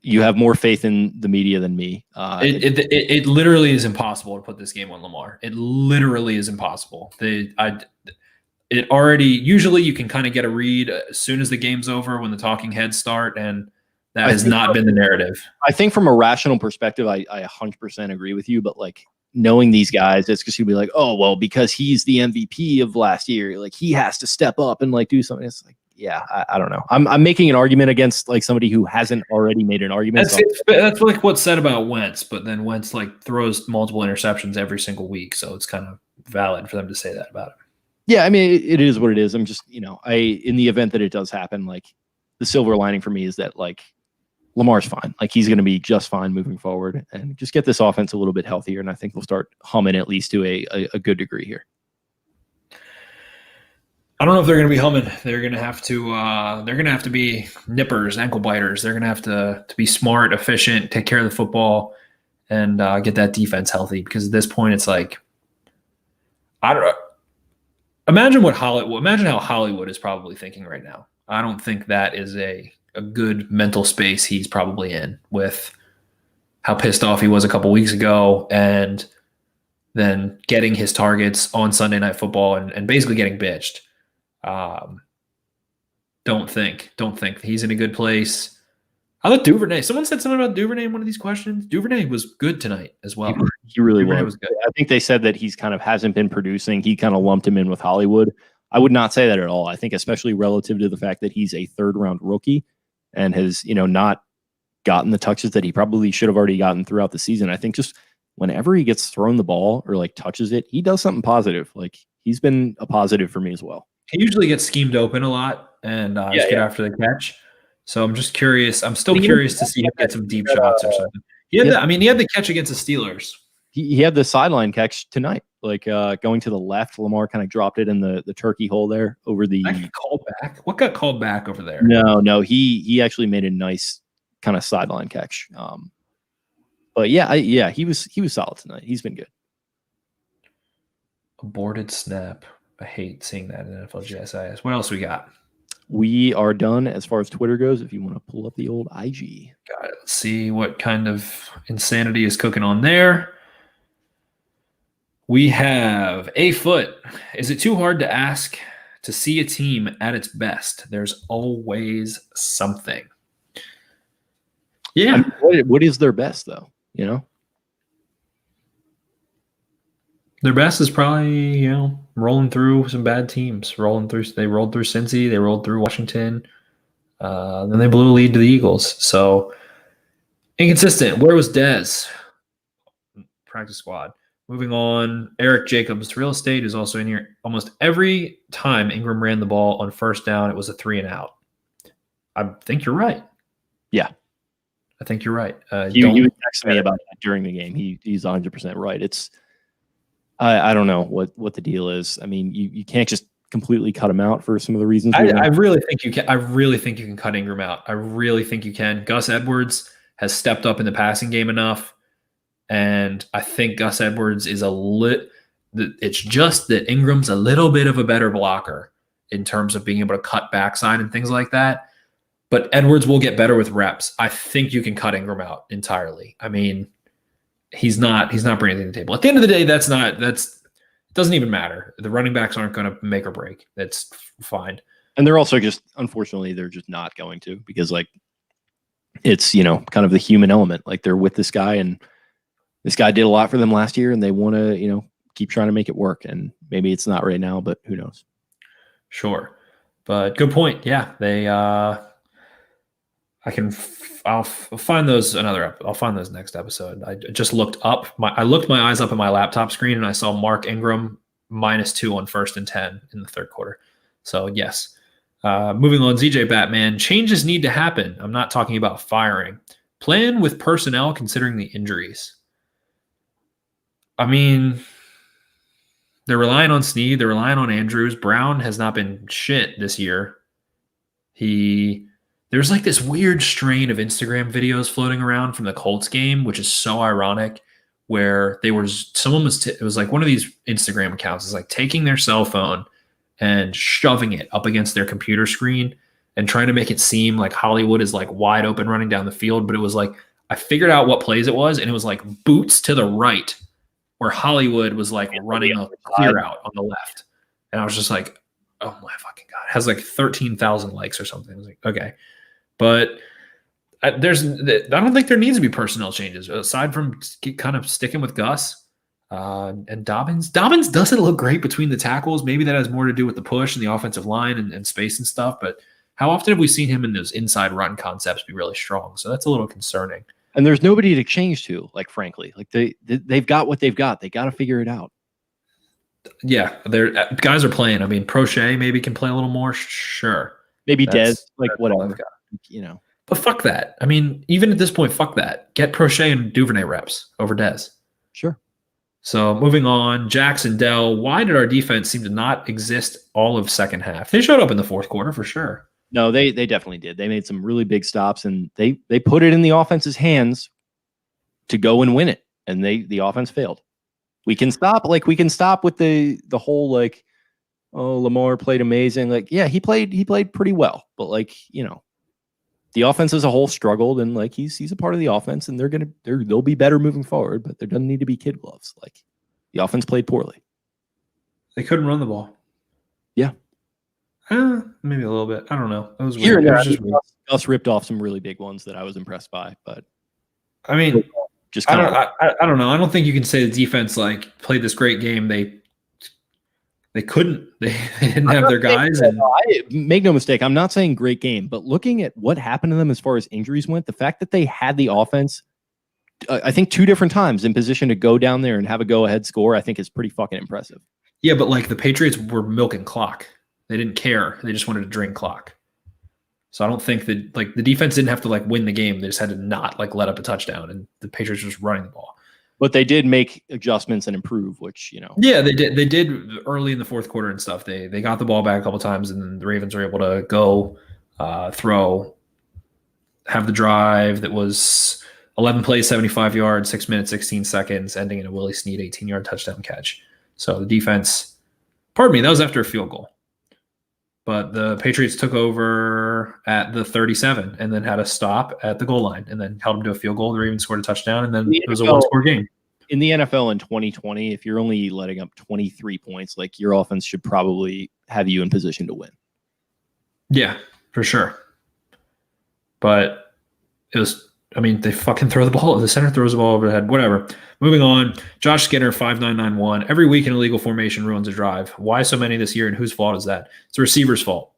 You have more faith in the media than me. It literally is impossible to put this game on Lamar. It literally is impossible. Usually you can kind of get a read as soon as the game's over when the talking heads start, and that has not been the narrative. I think from a rational perspective, I 100% agree with you, but knowing these guys, it's just gonna be oh, well, because he's the MVP of last year, he has to step up and do something. It's yeah, I don't know. I'm making an argument against somebody who hasn't already made an argument. That's what's said about Wentz, but then Wentz throws multiple interceptions every single week, so it's kind of valid for them to say that about him. Yeah, it is what it is. I'm just, in the event that it does happen, the silver lining for me is that Lamar's fine. He's going to be just fine moving forward, and just get this offense a little bit healthier, and I think we'll start humming at least to a good degree here. I don't know if they're going to be humming. They're going to have to. They're going to have to be nippers, ankle biters. They're going to have to be smart, efficient, take care of the football, and get that defense healthy. Because at this point, it's I don't know. Imagine how Hollywood is probably thinking right now. I don't think that is a good mental space he's probably in, with how pissed off he was a couple weeks ago, and then getting his targets on Sunday Night Football and basically getting bitched. Don't think he's in a good place. I thought Duvernay. Someone said something about Duvernay in one of these questions. Duvernay was good tonight as well. He really was good. I think they said that he's kind of hasn't been producing. He kind of lumped him in with Hollywood. I would not say that at all. I think especially relative to the fact that he's a third-round rookie and has, not gotten the touches that he probably should have already gotten throughout the season. I think just whenever he gets thrown the ball or touches it, he does something positive. He's been a positive for me as well. He usually gets schemed open a lot and get after the catch. So I'm just curious. I'm still curious to see him get some deep shots or something. He had the catch against the Steelers. He had the sideline catch tonight, like going to the left. Lamar kind of dropped it in the turkey hole there over the. That got called back. What got called back over there? No. He actually made a nice kind of sideline catch. But he was solid tonight. He's been good. Aborted snap. I hate seeing that in NFL GSIS. What else we got? We are done as far as Twitter goes. If you want to pull up the old IG. Got it. Let's see what kind of insanity is cooking on there. We have A Foot. Is it too hard to ask to see a team at its best? There's always something. Yeah. I mean, what is their best, though? You know? Their best is probably, rolling through some bad teams. They rolled through Cincy. They rolled through Washington. Then they blew a lead to the Eagles. So, inconsistent. Where was Dez? Practice squad. Moving on, Eric Jacobs. Real estate is also in here. Almost every time Ingram ran the ball on first down, it was a 3-and-out. I think you're right. Yeah. I think you're right. You texted me about that during the game. He's 100% right. It's I don't know what the deal is. I mean, you can't just completely cut him out for some of the reasons. I really think you can. I really think you can cut Ingram out. I really think you can. Gus Edwards has stepped up in the passing game enough, and I think Gus Edwards is it's just that Ingram's a little bit of a better blocker in terms of being able to cut backside and things like that. But Edwards will get better with reps. I think you can cut Ingram out entirely. I mean, he's not bringing anything to the table. At the end of the day, it doesn't even matter. The running backs aren't going to make or break. That's fine. And they're also unfortunately, they're just not going to, because like it's, kind of the human element. Like they're with this guy, and this guy did a lot for them last year, and they want to, keep trying to make it work. And maybe it's not right now, but who knows? Sure. But good point. Yeah. I'll find those I'll find those next episode. I just looked up I looked my eyes up at my laptop screen, and I saw Mark Ingram -2 on 1st and 10 in the third quarter. So yes. Moving on, ZJ Batman. Changes need to happen. I'm not talking about firing. Plan with personnel considering the injuries. I mean, they're relying on Snead. They're relying on Andrews. Brown has not been shit this year. There's like this weird strain of Instagram videos floating around from the Colts game, which is so ironic, where it was like one of these Instagram accounts is like taking their cell phone and shoving it up against their computer screen and trying to make it seem like Hollywood is like wide open running down the field. But it was like, I figured out what plays it was, and it was like boots to the right, where Hollywood was like running a clear out on the left. And I was just like, oh my fucking God. It has like 13,000 likes or something. I was like, okay. But I don't think there needs to be personnel changes aside from kind of sticking with Gus and Dobbins. Dobbins doesn't look great between the tackles. Maybe that has more to do with the push and the offensive line and space and stuff. But how often have we seen him in those inside run concepts be really strong? So that's a little concerning. And there's nobody to change to, like, frankly. Like they've got what they've got. They got to figure it out. Yeah, guys are playing. I mean, Prochet maybe can play a little more. Sure. Maybe Dez, like whatever. But fuck that. I mean, even at this point, fuck that. Get Prochet and Duvernay reps over Dez. Sure. So moving on, Jackson Dell. Why did our defense seem to not exist all of second half? They showed up in the fourth quarter for sure. No, they definitely did. They made some really big stops, and they put it in the offense's hands to go and win it, and the offense failed. We can stop with the whole like, oh, Lamar played amazing. Like, yeah, he played pretty well, but like, the offense as a whole struggled, and like he's a part of the offense, and they'll be better moving forward, but there doesn't need to be kid gloves. Like, the offense played poorly. They couldn't run the ball. Yeah. Maybe a little bit. I don't know. It was weird. Gus ripped off some really big ones that I was impressed by, but I mean, I don't know. I don't think you can say the defense like played this great game. They couldn't. They didn't have their guys. Make no mistake, I'm not saying great game, but looking at what happened to them as far as injuries went, the fact that they had the offense, I think 2 different times in position to go down there and have a go-ahead score, I think is pretty fucking impressive. Yeah, but like the Patriots were milking clock. They didn't care. They just wanted to drain clock. So I don't think that like the defense didn't have to like win the game. They just had to not like let up a touchdown, and the Patriots were just running the ball. But they did make adjustments and improve, which, Yeah, they did. They did early in the fourth quarter and stuff. They got the ball back a couple times, and then the Ravens were able to go throw, have the drive that was 11 plays, 75 yards, 6 minutes, 16 seconds, ending in a Willie Snead 18-yard touchdown catch. So the defense, pardon me, that was after a field goal. But the Patriots took over at the 37 and then had a stop at the goal line and then held them to a field goal. The Ravens scored a touchdown, and then it was a one-score game. In the NFL in 2020, if you're only letting up 23 points, like your offense should probably have you in position to win. Yeah, for sure. But it was, they fucking throw the ball. The center throws the ball over the head, whatever. Moving on, Josh Skinner, 5991. Every week an illegal formation ruins a drive. Why so many this year, and whose fault is that? It's the receiver's fault.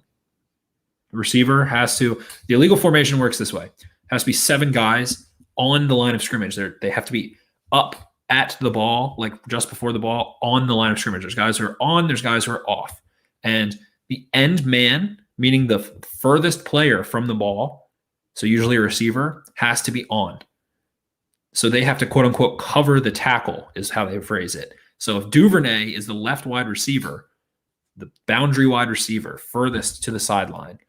The receiver has to, the illegal formation works this way. It has to be 7 guys on the line of scrimmage. They have to be up at the ball, like just before the ball, on the line of scrimmage. There's guys who are on, there's guys who are off. And the end man, meaning the furthest player from the ball, so usually a receiver, has to be on. So they have to, quote unquote, cover the tackle is how they phrase it. So if Duvernay is the left wide receiver, the boundary wide receiver, furthest to the sideline,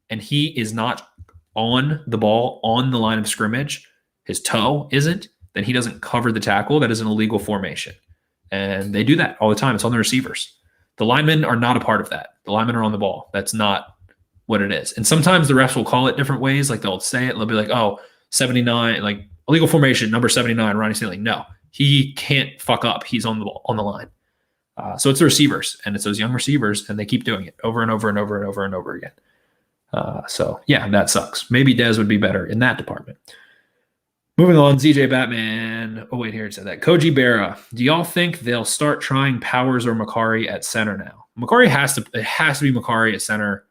and he is not on the ball, on the line of scrimmage, his toe isn't, then he doesn't cover the tackle. That is an illegal formation. And they do that all the time. It's on the receivers. The linemen are not a part of that. The linemen are on the ball. That's not what it is. And sometimes the refs will call it different ways. Like they'll say it. They'll be like, oh, 79, like illegal formation, number 79, Ronnie Stanley. No, he can't fuck up. He's on the ball, on the line. So it's the receivers, and it's those young receivers, and they keep doing it over and over and over and over and over again. So yeah, that sucks. Maybe Dez would be better in that department. Moving on, ZJ Batman. Oh, wait, here it said that. Koji Berra. Do y'all think they'll start trying Powers or Macari at center now? It has to be Macari at center.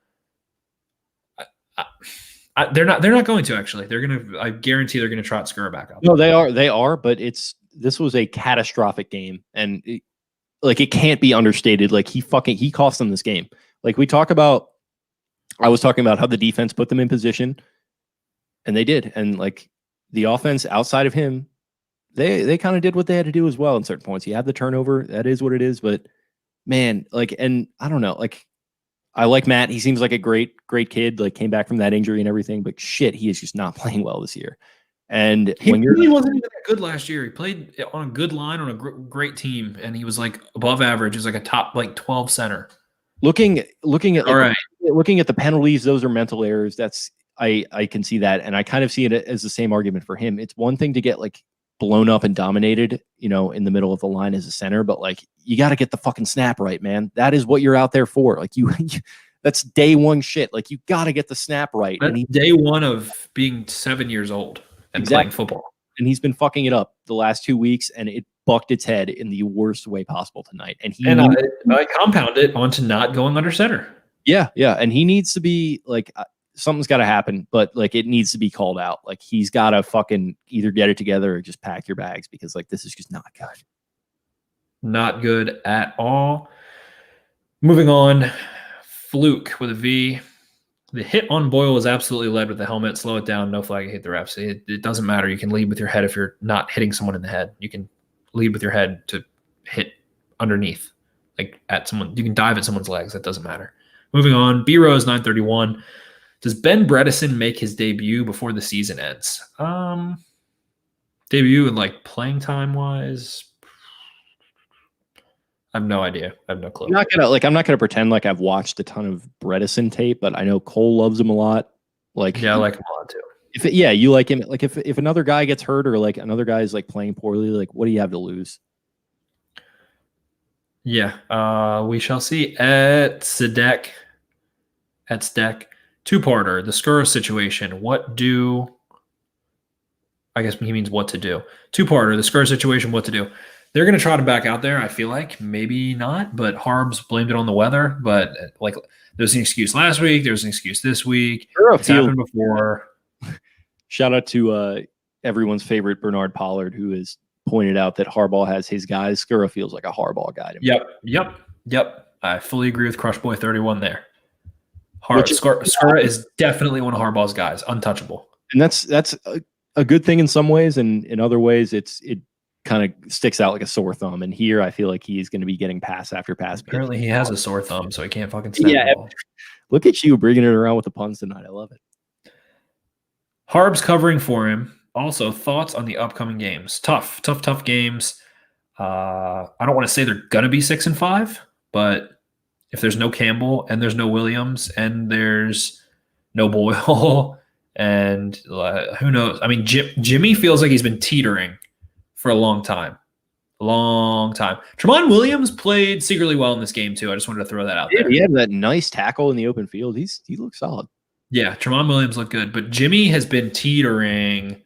They're not going to, actually. I guarantee they're gonna trot Skura back up. No, they are, but this was a catastrophic game, and it can't be understated. Like he cost them this game. Like I was talking about how the defense put them in position, and they did. And like the offense outside of him, they kind of did what they had to do as well in certain points. You have the turnover, that is what it is. But man, and I don't know, I like Matt. He seems like a great kid. Like came back from that injury and everything, but shit, he is just not playing well this year. And he really wasn't even that good last year. He played on a good line on a great team, and he was like above average. He was like a top 12 center. Looking at looking at the penalties, those are mental errors. That's I can see that, and I kind of see it as the same argument for him. It's one thing to get blown up and dominated, in the middle of the line as a center, but you got to get the fucking snap right, man. That is what you're out there for. That's day one shit. You got to get the snap right. That's day one of being 7 years old and playing football. And he's been fucking it up the last 2 weeks, and it bucked its head in the worst way possible tonight. And I compound it onto not going under center. Yeah, and he needs to be something's got to happen, but it needs to be called out. He's got to fucking either get it together or just pack your bags, because this is just not good. Not good at all. Moving on, Fluke with a V. The hit on Boyle was absolutely led with the helmet. Slow it down. No flag. Hit the refs. It doesn't matter. You can lead with your head if you're not hitting someone in the head. You can lead with your head to hit underneath, at someone. You can dive at someone's legs. That doesn't matter. Moving on, B-Rose 931. Does Ben Bredesen make his debut before the season ends? Debut in playing time wise, I have no idea. I have no clue. I'm not gonna pretend like I've watched a ton of Bredesen tape, but I know Cole loves him a lot. Yeah, I like him a lot too. You like him. If another guy gets hurt or another guy is playing poorly, what do you have to lose? Yeah, we shall see. At Sadek. Two-parter, the Skura situation. I guess he means what to do. Two-parter, the Skura situation, what to do. They're going to trot him back out there, I feel like. Maybe not, but Harbs blamed it on the weather. But there's an excuse last week. There's an excuse this week. It's happened before. Shout out to everyone's favorite Bernard Pollard, who has pointed out that Harbaugh has his guys. Skura feels like a Harbaugh guy to me. Yep. I fully agree with Crush Boy 31 there. Skura is definitely one of Harbaugh's guys, untouchable. And that's a good thing in some ways, and in other ways, it kind of sticks out like a sore thumb. And here, I feel like he's going to be getting pass after pass. Apparently, he has a sore thumb, so he can't fucking snap the ball. Look at you bringing it around with the puns tonight. I love it. Harb's covering for him. Also, thoughts on the upcoming games? Tough games. I don't want to say they're gonna be 6-5, but if there's no Campbell and there's no Williams and there's no Boyle and who knows? I mean, Jimmy feels like he's been teetering for a long time. Tramon Williams played secretly well in this game too. I just wanted to throw that out there. He had that nice tackle in the open field. He looks solid. Yeah, Tramon Williams looked good, but Jimmy has been teetering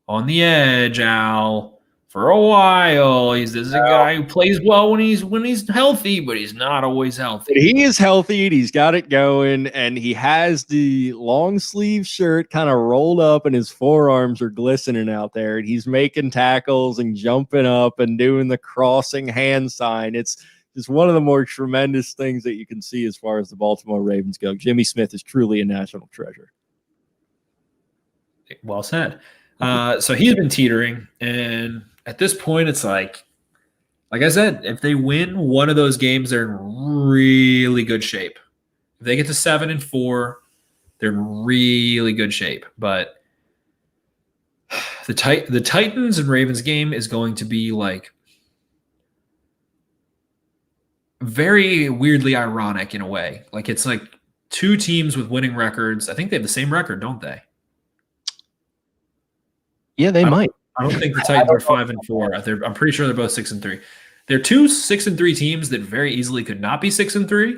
on the edge, Al, for a while. This is a guy who plays well when he's healthy, but he's not always healthy. But he is healthy, and he's got it going, and he has the long sleeve shirt kind of rolled up, and his forearms are glistening out there, and he's making tackles and jumping up and doing the crossing hand sign. It's just one of the more tremendous things that you can see as far as the Baltimore Ravens go. Jimmy Smith is truly a national treasure. Well said. So he's been teetering, and at this point, it's like I said, if they win one of those games, they're in really good shape. If they get to 7-4, they're in really good shape. But the Titans and Ravens game is going to be like very weirdly ironic in a way. Like it's like two teams with winning records. I think they have the same record, don't they? Yeah, they might. I don't think the Titans are 5-4. I'm pretty sure they're both 6-3. They're two 6-3 teams that very easily could not be 6-3,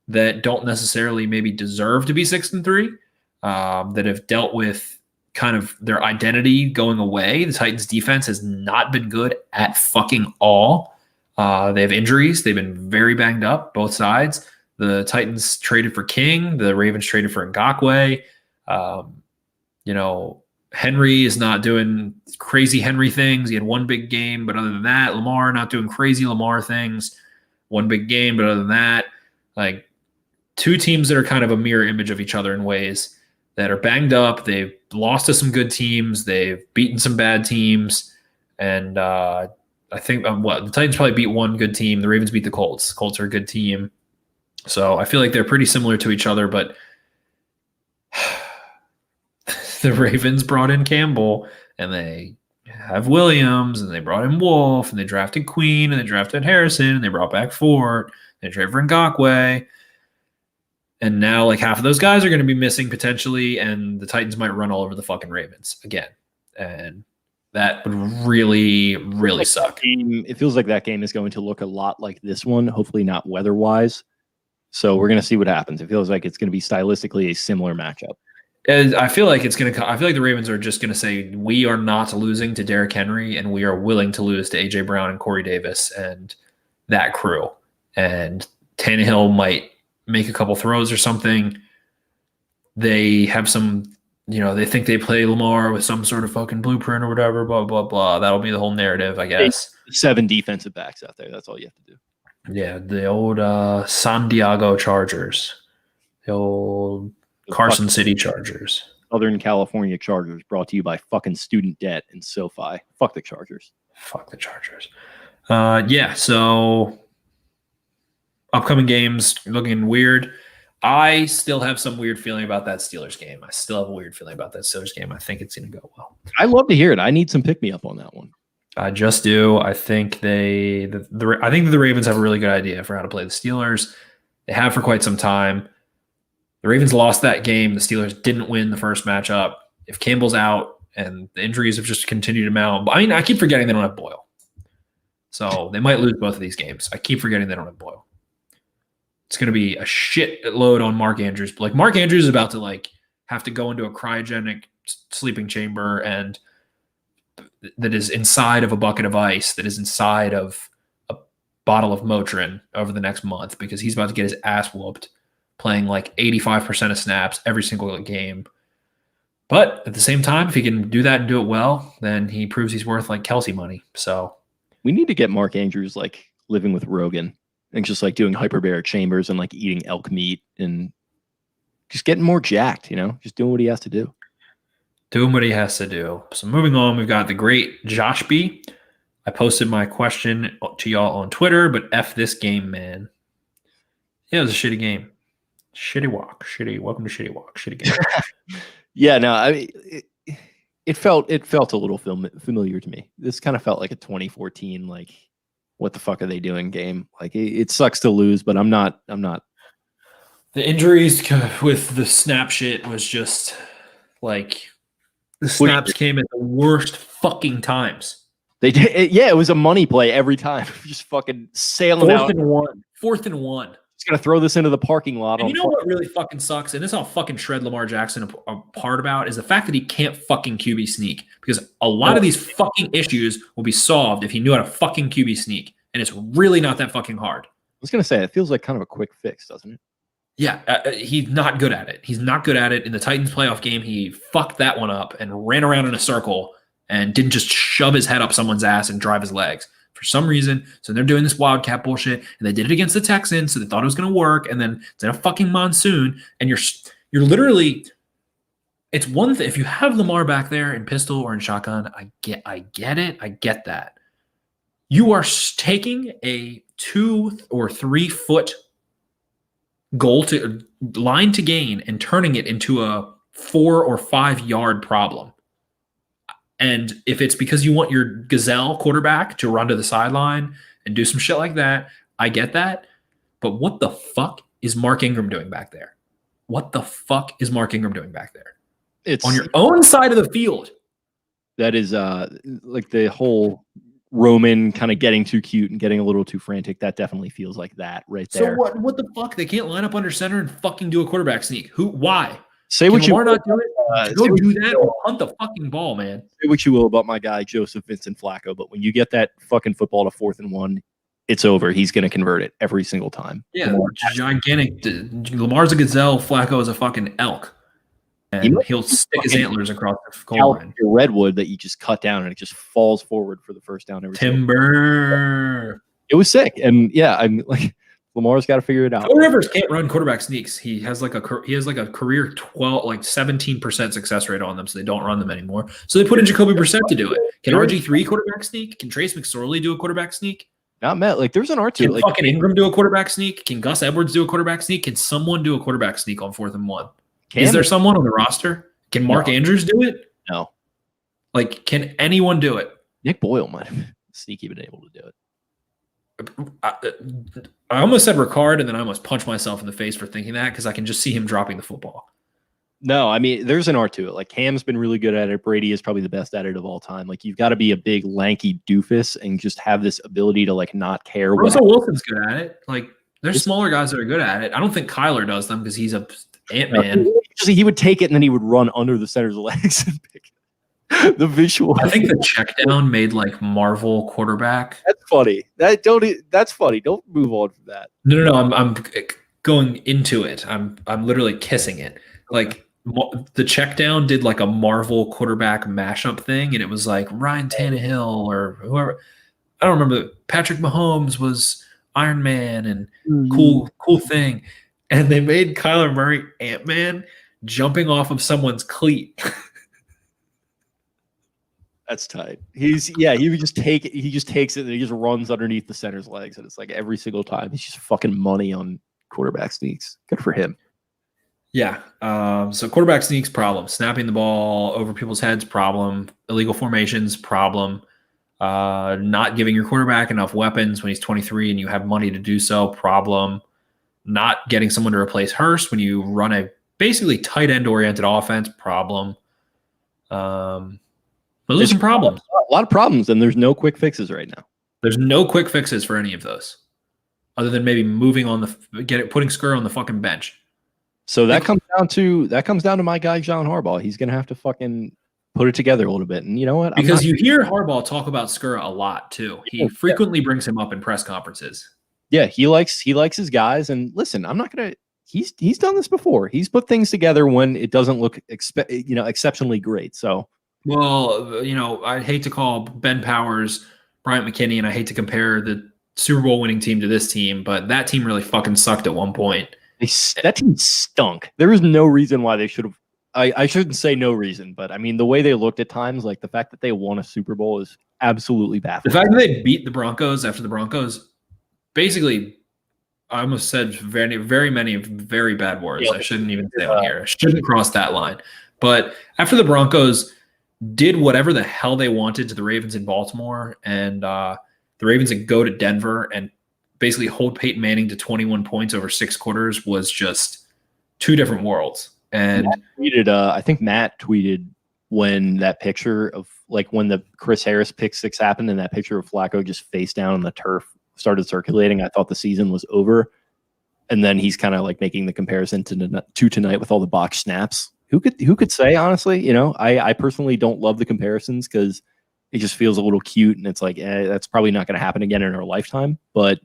that don't necessarily maybe deserve to be 6-3, that have dealt with kind of their identity going away. The Titans defense has not been good at fucking all. They have injuries. They've been very banged up, both sides. The Titans traded for King. The Ravens traded for Ngakoue. Henry is not doing crazy Henry things. He had one big game, but other than that, Lamar not doing crazy Lamar things. One big game, but other than that, like two teams that are kind of a mirror image of each other in ways that are banged up. They've lost to some good teams. They've beaten some bad teams. And I think the Titans probably beat one good team. The Ravens beat the Colts. The Colts are a good team. So I feel like they're pretty similar to each other, but the Ravens brought in Campbell, and they have Williams, and they brought in Wolf, and they drafted Queen, and they drafted Harrison, and they brought back Ford, and they traded for Ngakoue. And now like half of those guys are going to be missing potentially, and the Titans might run all over the fucking Ravens again. And that would really, really suck. It feels like that game is going to look a lot like this one, hopefully not weather-wise. So we're going to see what happens. It feels like it's going to be stylistically a similar matchup. And I feel like I feel like the Ravens are just going to say, we are not losing to Derrick Henry, and we are willing to lose to A.J. Brown and Corey Davis and that crew. And Tannehill might make a couple throws or something. They have some, they think they play Lamar with some sort of fucking blueprint or whatever, blah, blah, blah. That'll be the whole narrative, I guess. 7 defensive backs out there. That's all you have to do. Yeah, the old San Diego Chargers. The old Carson City Chargers. Southern California Chargers, brought to you by fucking student debt and SoFi. Fuck the Chargers. Fuck the Chargers. So upcoming games looking weird. I still have some weird feeling about that Steelers game. I think it's going to go well. I love to hear it. I need some pick-me-up on that one. I just do. I think I think the Ravens have a really good idea for how to play the Steelers. They have for quite some time. The Ravens lost that game. The Steelers didn't win the first matchup. If Campbell's out and the injuries have just continued to mount, I mean, I keep forgetting they don't have Boyle. So they might lose both of these games. I keep forgetting they don't have Boyle. It's going to be a shit load on Mark Andrews. Like Mark Andrews is about to have to go into a cryogenic sleeping chamber and that is inside of a bucket of ice, that is inside of a bottle of Motrin over the next month, because he's about to get his ass whooped playing like 85% of snaps every single game. But at the same time, if he can do that and do it well, then he proves he's worth like Kelsey money. So we need to get Mark Andrews living with Rogan and just doing hyperbaric chambers and eating elk meat and just getting more jacked, just doing what he has to do. Doing what he has to do. So moving on, we've got the great Josh B. I posted my question to y'all on Twitter, but F this game, man. Yeah, it was a shitty game. Shitty walk. Shitty. Welcome to Shitty Walk. Shitty game. Yeah, no, I mean, it felt a little familiar to me. This kind of felt like a 2014, like, what the fuck are they doing game? Like, it sucks to lose, but I'm not. The injuries with the snap shit was just like the snaps came at the worst fucking times. They did, yeah. It was a money play every time. Just fucking sailing out. Fourth and one. Just gonna throw this into the parking lot. And you know what really fucking sucks? And this is how fucking shred Lamar Jackson apart about is the fact that he can't fucking QB sneak, because a lot of these fucking issues will be solved if he knew how to fucking QB sneak, and it's really not that fucking hard. I was gonna say, it feels like kind of a quick fix, doesn't it? Yeah, he's not good at it. He's not good at it. In the Titans playoff game, he fucked that one up and ran around in a circle and didn't just shove his head up someone's ass and drive his legs. For some reason, so they're doing this wildcat bullshit, and they did it against the Texans, so they thought it was going to work, and then it's in a fucking monsoon, and you're literally. It's one thing if you have Lamar back there in pistol or in shotgun. I get it. I get that. You are taking a 2 or 3 foot goal to line to gain and turning it into a 4 or 5 yard problem. And if it's because you want your gazelle quarterback to run to the sideline and do some shit like that, I get that. But what the fuck is Mark Ingram doing back there? What the fuck is Mark Ingram doing back there? It's on your own side of the field. That is like the whole Roman kind of getting too cute and getting a little too frantic. That definitely feels like that right there. So what the fuck? They can't line up under center and fucking do a quarterback sneak. Why? Say what you will. Not do it. Go do that or hunt the fucking ball, man. Say what you will about my guy Joseph Vincent Flacco, but when you get that fucking football to 4th and 1, it's over. He's going to convert it every single time. Yeah, gigantic. Lamar's a gazelle. Flacco is a fucking elk, and he'll stick his antlers across the goal line. Redwood that you just cut down and it just falls forward for the first down every timber. It was sick, and yeah, I'm like. Lamar's got to figure it out. Phil Rivers can't run quarterback sneaks. He has like a career 17% success rate on them, so they don't run them anymore. So they put in Jacoby Brissett to do it. Can RG3 quarterback sneak? Can Trace McSorley do a quarterback sneak? Not Matt. Like there's an art to it. Can fucking Ingram do a quarterback sneak? Can Gus Edwards do a quarterback sneak? Can someone do a quarterback sneak on 4th and 1? Is there someone on the roster? Can Mark Andrews do it? No. Like, can anyone do it? Nick Boyle might have sneaky been able to do it. I almost said Ricard, and then I almost punched myself in the face for thinking that because I can just see him dropping the football. No, I mean, there's an art to it. Like Cam's been really good at it. Brady is probably the best at it of all time. Like you've got to be a big lanky doofus and just have this ability to like not care. Russell Wilson's good at it. Like there's smaller guys that are good at it. I don't think Kyler does them because he's a Ant-Man. He would take it and then he would run under the center's legs and pick it. The visual. I think the check down made like Marvel quarterback. That's funny. That's funny. Don't move on from that. No. I'm going into it. I'm literally kissing it. Like the check down did like a Marvel quarterback mashup thing, and it was like Ryan Tannehill or whoever. I don't remember. Patrick Mahomes was Iron Man and cool thing, and they made Kyler Murray Ant-Man jumping off of someone's cleat. That's tight. He would just take it. He just takes it and he just runs underneath the center's legs. And it's like every single time he's just fucking money on quarterback sneaks. Good for him. Yeah. So quarterback sneaks, problem. Snapping the ball over people's heads, problem. Illegal formations, problem. Not giving your quarterback enough weapons when he's 23 and you have money to do so, problem. Not getting someone to replace Hurst when you run a basically tight end oriented offense, problem. But there's some problems. A lot of problems, and there's no quick fixes right now. There's no quick fixes for any of those, other than maybe moving on putting Skur on the fucking bench. So that comes down to my guy John Harbaugh. He's gonna have to fucking put it together a little bit. And you know what? Because you hear Harbaugh talk about Skur a lot too. He frequently brings him up in press conferences. Yeah, he likes his guys. And listen, I'm not gonna. He's done this before. He's put things together when it doesn't look exceptionally great. So. Well, I hate to call Ben Powers Bryant McKinney, and I hate to compare the Super Bowl winning team to this team, but that team really fucking sucked at one point. That team stunk. There was no reason why they should have. I shouldn't say no reason, but I mean the way they looked at times, like the fact that they won a Super Bowl is absolutely baffling. The fact that they beat the Broncos after the Broncos, basically, I almost said very many very bad words. Yeah. I shouldn't even say on here. I shouldn't cross that line. But after the Broncos did whatever the hell they wanted to the Ravens in Baltimore, and the Ravens would go to Denver and basically hold Peyton Manning to 21 points over 6 quarters, was just two different worlds. And I think Matt tweeted when that picture of like when the Chris Harris pick six happened and that picture of Flacco just face down on the turf started circulating. I thought the season was over. And then he's kind of like making the comparison to tonight with all the box snaps. Who could say, honestly, you know, I personally don't love the comparisons because it just feels a little cute. And it's like, that's probably not going to happen again in our lifetime, but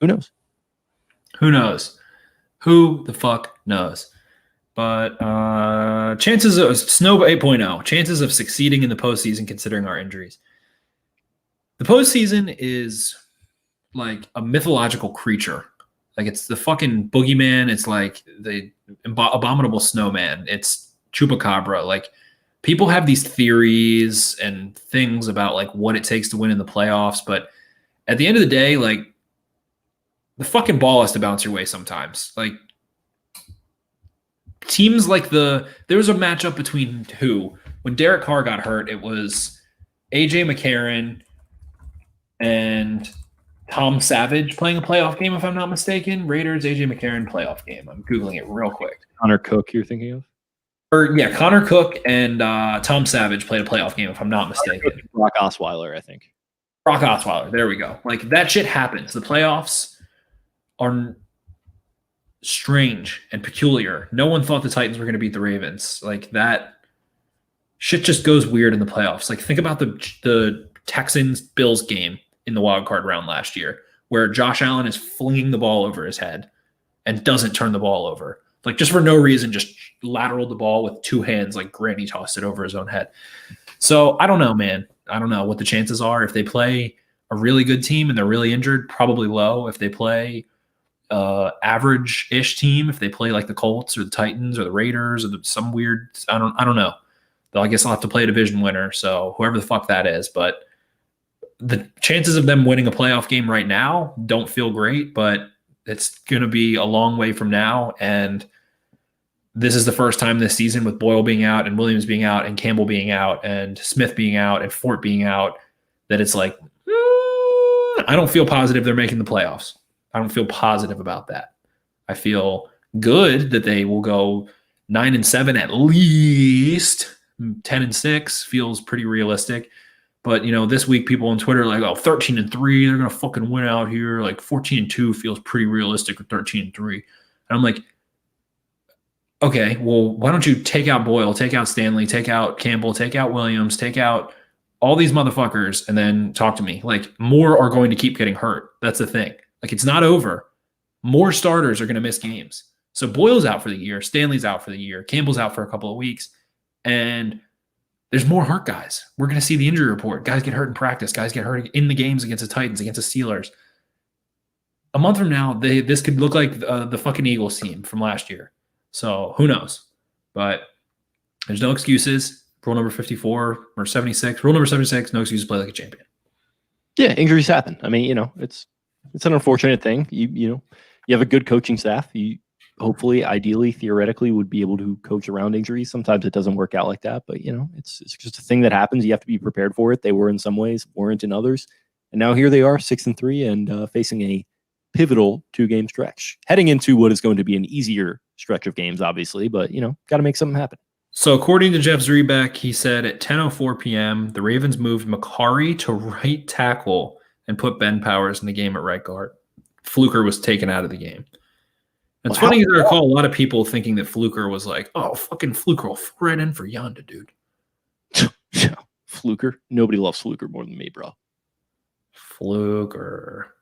who knows? Who knows? Who the fuck knows? But chances of Snow 8.0, chances of succeeding in the postseason considering our injuries. The postseason is like a mythological creature. Like it's the fucking boogeyman. It's like the abominable snowman. It's chupacabra. Like people have these theories and things about like what it takes to win in the playoffs. But at the end of the day, like the fucking ball has to bounce your way sometimes. Like teams like there was a matchup between when Derek Carr got hurt, it was AJ McCarron and Tom Savage playing a playoff game, if I'm not mistaken. Raiders, AJ McCarron playoff game. I'm Googling it real quick. Connor Cook, you're thinking of? Connor Cook and Tom Savage played a playoff game, if I'm not mistaken. Brock Osweiler, I think. Brock Osweiler, there we go. Like that shit happens. The playoffs are strange and peculiar. No one thought the Titans were going to beat the Ravens. Like that shit just goes weird in the playoffs. Like think about the Texans-Bills game in the wild card round last year where Josh Allen is flinging the ball over his head and doesn't turn the ball over. Like just for no reason, just lateraled the ball with two hands like Granny tossed it over his own head. So I don't know, man. I don't know what the chances are. If they play a really good team and they're really injured, probably low. If they play average-ish team, if they play like the Colts or the Titans or the Raiders or some weird, I don't know. I guess I'll have to play a division winner. So whoever the fuck that is, but the chances of them winning a playoff game right now don't feel great, but it's going to be a long way from now. And this is the first time this season with Boyle being out and Williams being out and Campbell being out and Smith being out and Fort being out that it's like, I don't feel positive they're making the playoffs. I don't feel positive about that. I feel good that they will go 9-7 at least. 10-6 feels pretty realistic. But, you know, this week people on Twitter are like, 13-3, they're going to fucking win out here. Like 14-2 feels pretty realistic with 13-3. And I'm like, okay, well, why don't you take out Boyle, take out Stanley, take out Campbell, take out Williams, take out all these motherfuckers, and then talk to me. Like more are going to keep getting hurt. That's the thing. Like it's not over. More starters are going to miss games. So Boyle's out for the year. Stanley's out for the year. Campbell's out for a couple of weeks. And there's more hurt guys. We're going to see the injury report. Guys get hurt in practice. Guys get hurt in the games against the Titans, against the Steelers. A month from now, this could look like the fucking Eagles team from last year. So who knows? But there's no excuses. Rule number 54 or 76. Rule number 76, no excuses, play like a champion. Yeah, injuries happen. I mean, you know, it's an unfortunate thing. You know, you have a good coaching staff. You hopefully, ideally, theoretically, would be able to coach around injuries. Sometimes it doesn't work out like that, but you know, it's just a thing that happens. You have to be prepared for it. They were in some ways, weren't in others, and now here they are, 6-3, and facing a pivotal 2-game stretch, heading into what is going to be an easier stretch of games, obviously. But you know, got to make something happen. So according to Jeff Zrebeck, he said at 10:04 p.m. the Ravens moved Macari to right tackle and put Ben Powers in the game at right guard. Fluker was taken out of the game. It's funny to recall a lot of people thinking that Fluker was like, oh, fucking Fluker will fit right in for Yonda, dude. Yeah, Fluker. Nobody loves Fluker more than me, bro. Fluker.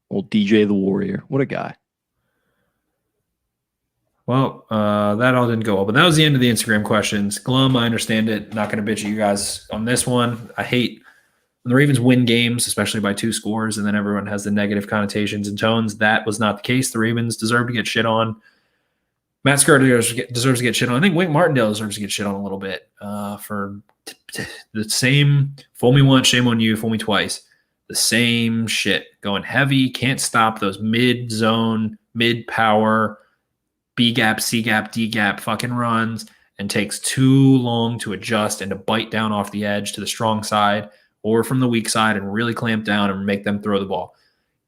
Old DJ the Warrior. What a guy. Well, that all didn't go well, but that was the end of the Instagram questions. Glum, I understand it. Not going to bitch at you guys on this one. I hate when the Ravens win games, especially by 2 scores, and then everyone has the negative connotations and tones, that was not the case. The Ravens deserve to get shit on. Matt Skura deserves to get shit on. I think Wink Martindale deserves to get shit on a little bit for the same fool me once, shame on you, fool me twice. The same shit. Going heavy, can't stop those mid-zone, mid-power, B-gap, C-gap, D-gap fucking runs, and takes too long to adjust and to bite down off the edge to the strong side or from the weak side and really clamp down and make them throw the ball.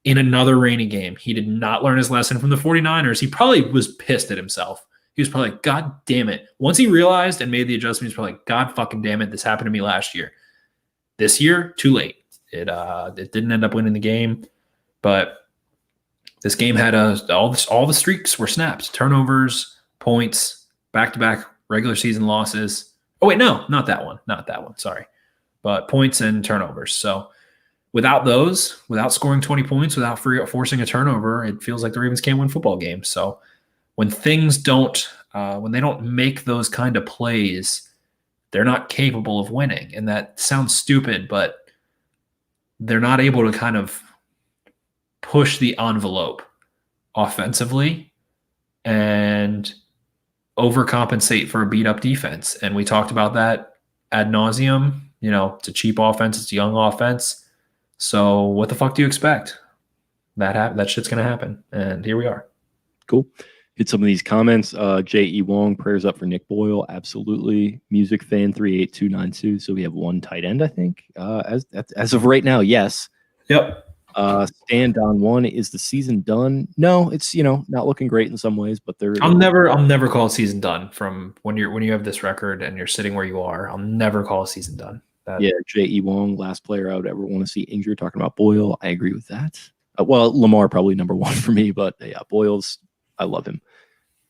In another rainy game, he did not learn his lesson from the 49ers. He probably was pissed at himself. He was probably like, God damn it. Once he realized and made the adjustment, he's probably like, God fucking damn it, this happened to me last year. This year, too late. It didn't end up winning the game, but this game had all the streaks were snapped. Turnovers, points, back-to-back regular season losses. Oh, wait, no, not that one. Sorry. But points and turnovers. So without those, without scoring 20 points, without forcing a turnover, it feels like the Ravens can't win football games. So when things don't, when they don't make those kind of plays, they're not capable of winning. And that sounds stupid, but they're not able to kind of push the envelope offensively and overcompensate for a beat-up defense. And we talked about that ad nauseum. You know, it's a cheap offense. It's a young offense. So what the fuck do you expect? That shit's going to happen. And here we are. Cool. Hit some of these comments. J.E. Wong, prayers up for Nick Boyle. Absolutely. Music fan 38292. So we have one tight end, I think. As of right now, yes. Yep. Stand on one. Is the season done? No, it's not looking great in some ways, but I'll never call a season done from when you have this record and you're sitting where you are. I'll never call a season done. J.E. Wong, last player I would ever want to see injured. Talking about Boyle, I agree with that. Well, Lamar probably number one for me, but yeah, Boyle's, I love him.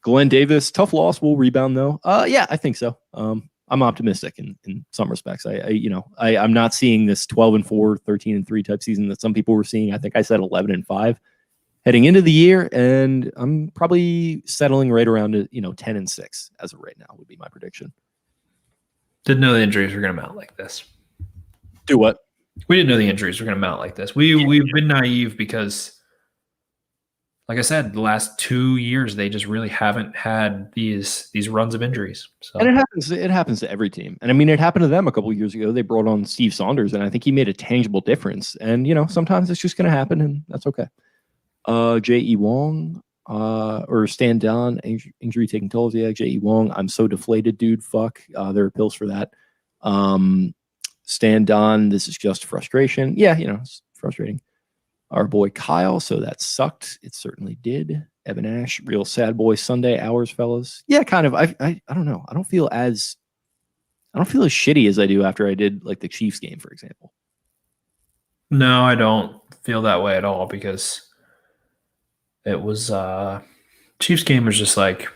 Glenn Davis, tough loss. Will rebound though. Yeah, I think so. I'm optimistic in some respects. I'm not seeing this 12-4, 13-3 type season that some people were seeing. I think I said 11-5 heading into the year, and I'm probably settling right around 10-6 as of right now would be my prediction. Didn't know the injuries were going to mount like this. Do what? We didn't know the injuries were going to mount like this. We've been naive because, like I said, the last 2 years they just really haven't had these runs of injuries. So. And it happens to every team. And I mean, it happened to them a couple of years ago. They brought on Steve Saunders, and I think he made a tangible difference. And sometimes it's just going to happen, and that's okay. J.E. Wong or Stan Don, injury taking tolls. Yeah, J.E. Wong. I'm so deflated, dude. Fuck. There are pills for that. Stan Don, this is just frustration. Yeah, it's frustrating. Our boy Kyle, so that sucked. It certainly did. Evan Ash, real sad boy Sunday hours, fellas. Yeah, kind of. I don't know. I don't feel as shitty as I do after I did like the Chiefs game, for example. No, I don't feel that way at all because it was Chiefs game was just like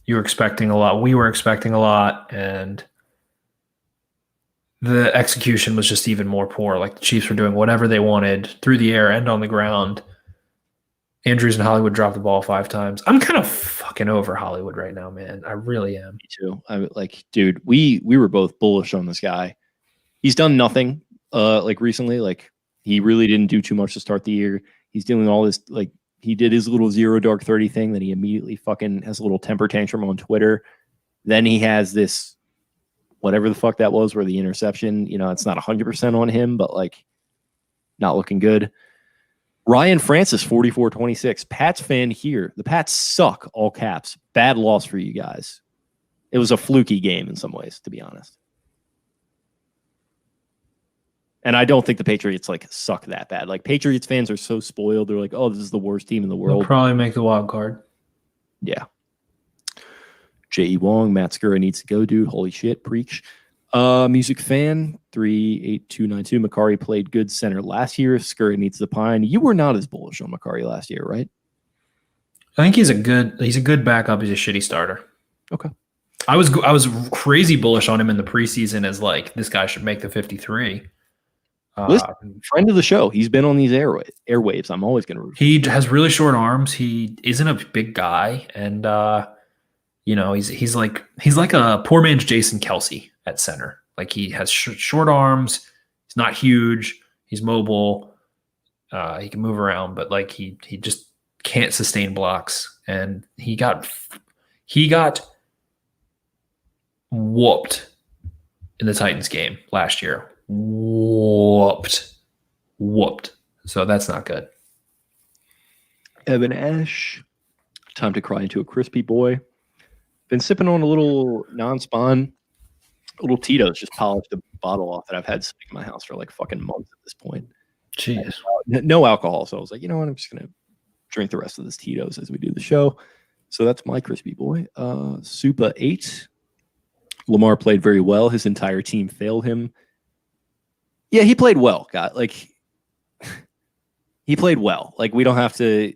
you were expecting a lot. We were expecting a lot, and the execution was just even more poor. Like the Chiefs were doing whatever they wanted through the air and on the ground. Andrews and Hollywood dropped the ball 5 times. I'm kind of fucking over Hollywood right now, man. I really am. Me too. Dude, we were both bullish on this guy. He's done nothing recently. Like he really didn't do too much to start the year. He's doing all this, like he did his little 0 dark 30 thing. Then he immediately fucking has a little temper tantrum on Twitter. Then he has this whatever the fuck that was, where the interception, it's not 100% on him, but like not looking good. Ryan Francis, 44-26. Pats fan here. The Pats suck, all caps. Bad loss for you guys. It was a fluky game in some ways, to be honest. And I don't think the Patriots suck that bad. Like Patriots fans are so spoiled. They're like, oh, this is the worst team in the world. They'll probably make the wild card. Yeah. J.E. Wong, Matt Skura needs to go, dude. Holy shit, preach. Music fan 38292. Makari played good center last year. Skura needs the pine. You were not as bullish on Makari last year, right? I think he's a good backup. He's a shitty starter. Okay. I was crazy bullish on him in the preseason as like this guy should make the 53. Listen, friend of the show. He's been on these airwaves. I'm always going to root. He has really short arms. He isn't a big guy, and he's like a poor man's Jason Kelsey at center. Like he has short arms. He's He's not huge. He's mobile. He can move around, but like he just can't sustain blocks. And he got whooped in the Titans game last year. Whooped. So that's not good. Evan Ash, time to cry into a crispy boy. Been sipping on a little non-spawn, little Tito's, just polished the bottle off that I've had sitting in my house for like fucking months at this point. Jeez. No alcohol, so I was like, you know what, I'm just gonna drink the rest of this Tito's as we do the show. So that's my crispy boy. Supa 8. Lamar played very well. His entire team failed him. Yeah, he played well. He played well. Like, we don't have to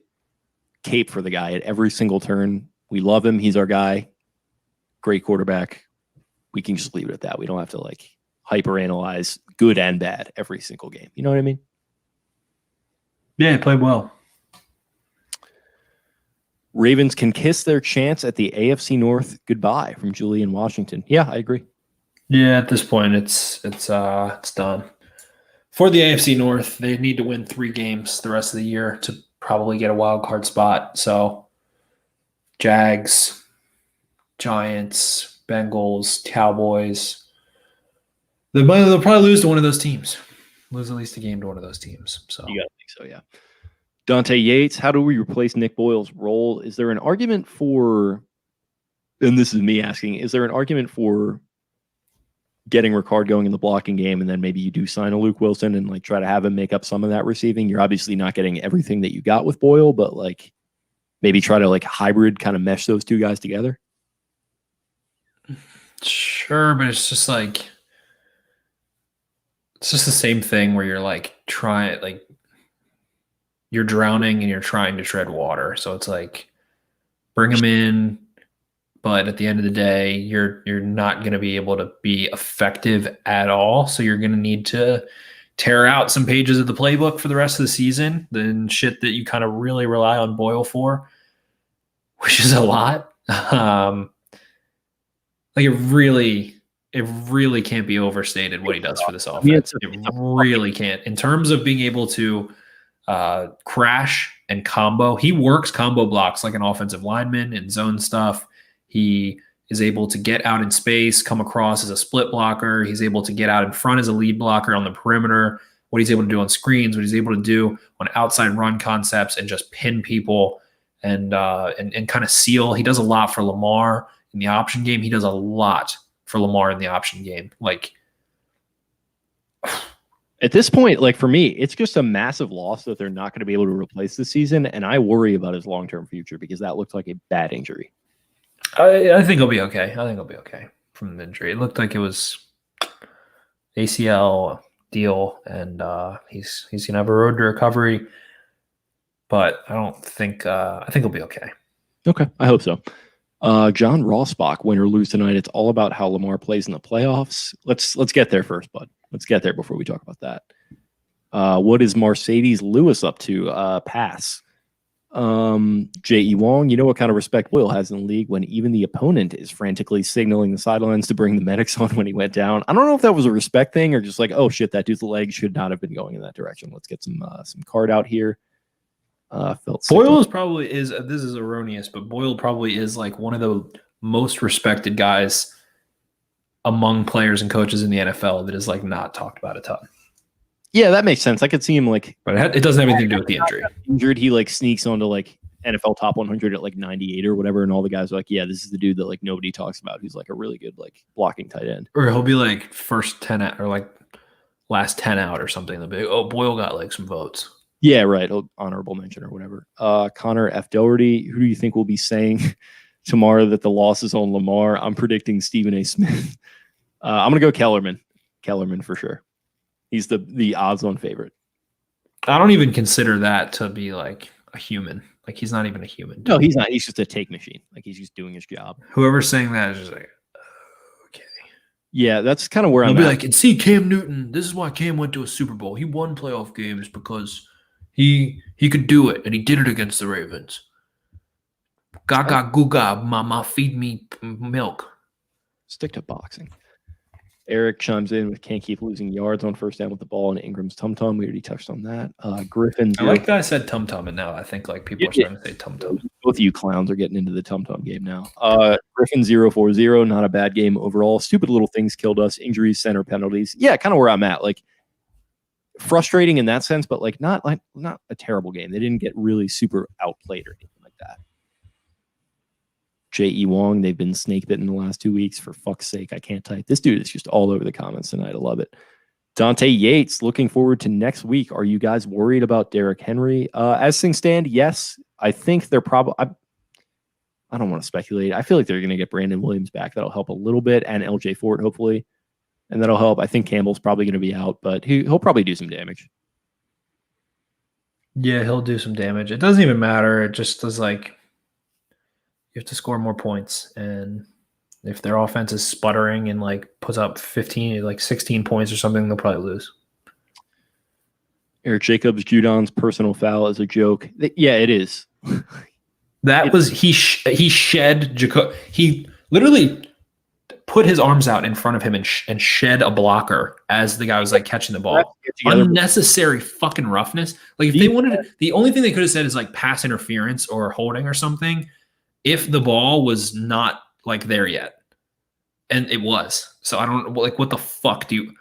cape for the guy at every single turn. We love him. He's our guy. Great quarterback. We can just leave it at that. We don't have to like hyper-analyze good and bad every single game. You know what I mean? Yeah, he played well. Ravens can kiss their chance at the AFC North goodbye from Julian Washington. Yeah, I agree. Yeah, at this point, it's done. For the AFC North, they need to win 3 games the rest of the year to probably get a wild card spot. So, Jags, Giants, Bengals, Cowboys. They'll probably lose to one of those teams. Lose at least a game to one of those teams. So You gotta think so, yeah. Dante Yates, how do we replace Nick Boyle's role? Is there an argument for, and this is me asking, is there an argument for getting Ricard going in the blocking game, and then maybe you do sign a Luke Wilson and like try to have him make up some of that receiving? You're obviously not getting everything that you got with Boyle, but like maybe try to like hybrid kind of mesh those two guys together. Sure, but it's just the same thing where you're like you're drowning and you're trying to tread water. So it's like bring them in, but at the end of the day, you're not going to be able to be effective at all. So you're going to need to tear out some pages of the playbook for the rest of the season, then shit that you kind of really rely on Boyle for, which is a lot. Like it really can't be overstated what he does for this offense. It really can't. In terms of being able to crash and combo, he works combo blocks like an offensive lineman and zone stuff. He is able to get out in space, come across as a split blocker. He's able to get out in front as a lead blocker on the perimeter. What he's able to do on screens, what he's able to do on outside run concepts, and just pin people and kind of seal. He does a lot for Lamar in the option game. He does a lot for Lamar in the option game. Like at this point, like for me, it's just a massive loss that they're not going to be able to replace this season, and I worry about his long-term future because that looks like a bad injury. I think he'll be okay. I think he'll be okay from the injury. It looked like it was ACL deal, and he's gonna have a road to recovery. But I think he'll be okay. Okay, I hope so. John Rossbach, win or lose tonight. It's all about how Lamar plays in the playoffs. Let's get there first, bud. Let's get there before we talk about that. What is Mercedes Lewis up to? Pass. J.E. Wong, you know what kind of respect Boyle has in the league when even the opponent is frantically signaling the sidelines to bring the medics on when he went down. I don't know if that was a respect thing or just like, oh shit, that dude's leg should not have been going in that direction. Let's get some card out here. Boyle is this is erroneous, but Boyle probably is like one of the most respected guys among players and coaches in the NFL that is like not talked about a ton. Yeah, that makes sense. I could see him like, but it doesn't have anything to do with the injury. Injured, he like sneaks onto like NFL top 100 at like 98 or whatever, and all the guys are like, yeah, this is the dude that like nobody talks about. Who's like a really good like blocking tight end, or he'll be like first 10 out or like last 10 out or something. They'll be, oh, Boyle got like some votes. Yeah, right. Honorable mention or whatever. Connor F. Doherty, who do you think will be saying tomorrow that the loss is on Lamar? I'm predicting Stephen A. Smith. I'm gonna go Kellerman. Kellerman for sure. He's the odds-on favorite. I don't even consider that to be like a human. Like he's not even a human. No, he's not. He's just a take machine. Like he's just doing his job. Whoever's saying that is just like, okay. Yeah, that's kind of where I'll I'm be at. like, and see Cam Newton. This is why Cam went to a Super Bowl. He won playoff games because he could do it, and he did it against the Ravens. Gaga googa, mama, feed me milk. Stick to boxing. Eric chimes in with can't keep losing yards on first down with the ball and Ingram's tum-tum. We already touched on that. Griffin. I like that I said tum-tum, and now I think like people are starting to say tum-tum. Both of you clowns are getting into the tum-tum game now. Griffin 040, not a bad game overall. Stupid little things killed us. Injuries, center penalties. Yeah, kind of where I'm at. Like frustrating in that sense, but like not a terrible game. They didn't get really super outplayed or anything like that. J.E. Wong, they've been snake bitten the last 2 weeks. For fuck's sake, I can't type. This dude is just all over the comments tonight. I love it. Dante Yates, looking forward to next week. Are you guys worried about Derrick Henry? As things stand, yes. I think they're probably. I don't want to speculate. I feel like they're going to get Brandon Williams back. That'll help a little bit, and LJ Fort hopefully, and that'll help. I think Campbell's probably going to be out, but he'll probably do some damage. Yeah, he'll do some damage. It doesn't even matter. It just is like you have to score more points, and if their offense is sputtering and like puts up 16 points or something, they'll probably lose. Eric Jacobs, Judon's personal foul is a joke. Yeah, it is. That was he shed Jacob. He literally put his arms out in front of him and shed a blocker as the guy was like catching the ball. Unnecessary fucking roughness. Like if they wanted to, the only thing they could have said is like pass interference or holding or something if the ball was not like there yet. And it was. So I don't like what the fuck do you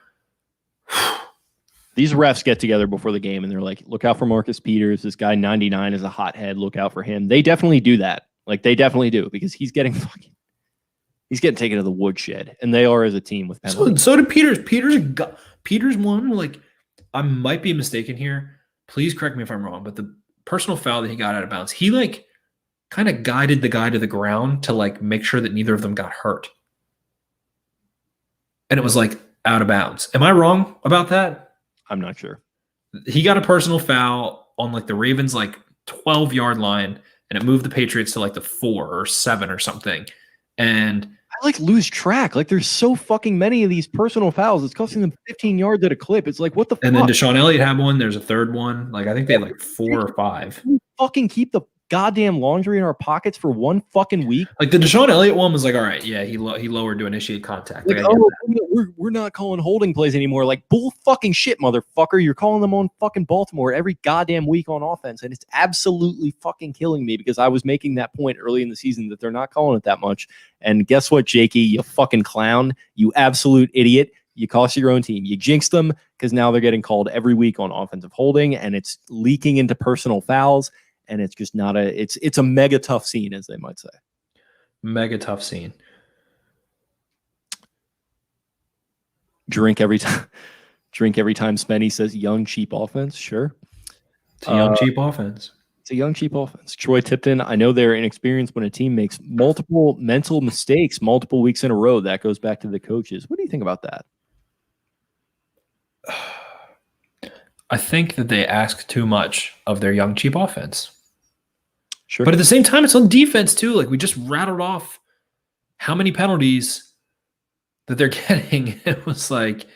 These refs get together before the game and they're like, look out for Marcus Peters. This guy 99 is a hothead. Look out for him. They definitely do that. Like they definitely do because he's getting taken to the woodshed, and they are as a team with penalties. So did Peters. Peters won. Like I might be mistaken here. Please correct me if I'm wrong, but the personal foul that he got out of bounds, he like kind of guided the guy to the ground to like make sure that neither of them got hurt. And it was like out of bounds. Am I wrong about that? I'm not sure. He got a personal foul on like the Ravens like 12-yard line, and it moved the Patriots to like the 4 or 7 or something. And I like lose track. Like there's so fucking many of these personal fouls. It's costing them 15 yards at a clip. It's like, what the fuck? And then Deshaun Elliott had one. There's a third one. Like I think they had like 4 or 5. We fucking keep the goddamn laundry in our pockets for one fucking week. Like the Deshaun Elliott one was like, all right, yeah, he lowered to initiate contact. Like, we're not calling holding plays anymore. Like bull fucking shit, motherfucker. You're calling them on fucking Baltimore every goddamn week on offense, and it's absolutely fucking killing me because I was making that point early in the season that they're not calling it that much. And guess what, Jakey? You fucking clown. You absolute idiot. You cost your own team. You jinxed them because now they're getting called every week on offensive holding, and it's leaking into personal fouls. And it's just not it's a mega tough scene, as they might say. Mega tough scene. Drink every time Spenny says young, cheap offense. Sure. It's a young, cheap offense. It's a young, cheap offense. Troy Tipton, I know they're inexperienced when a team makes multiple mental mistakes multiple weeks in a row. That goes back to the coaches. What do you think about that? I think that they ask too much of their young, cheap offense. Sure. But at the same time, it's on defense too. Like we just rattled off how many penalties that they're getting. It was like,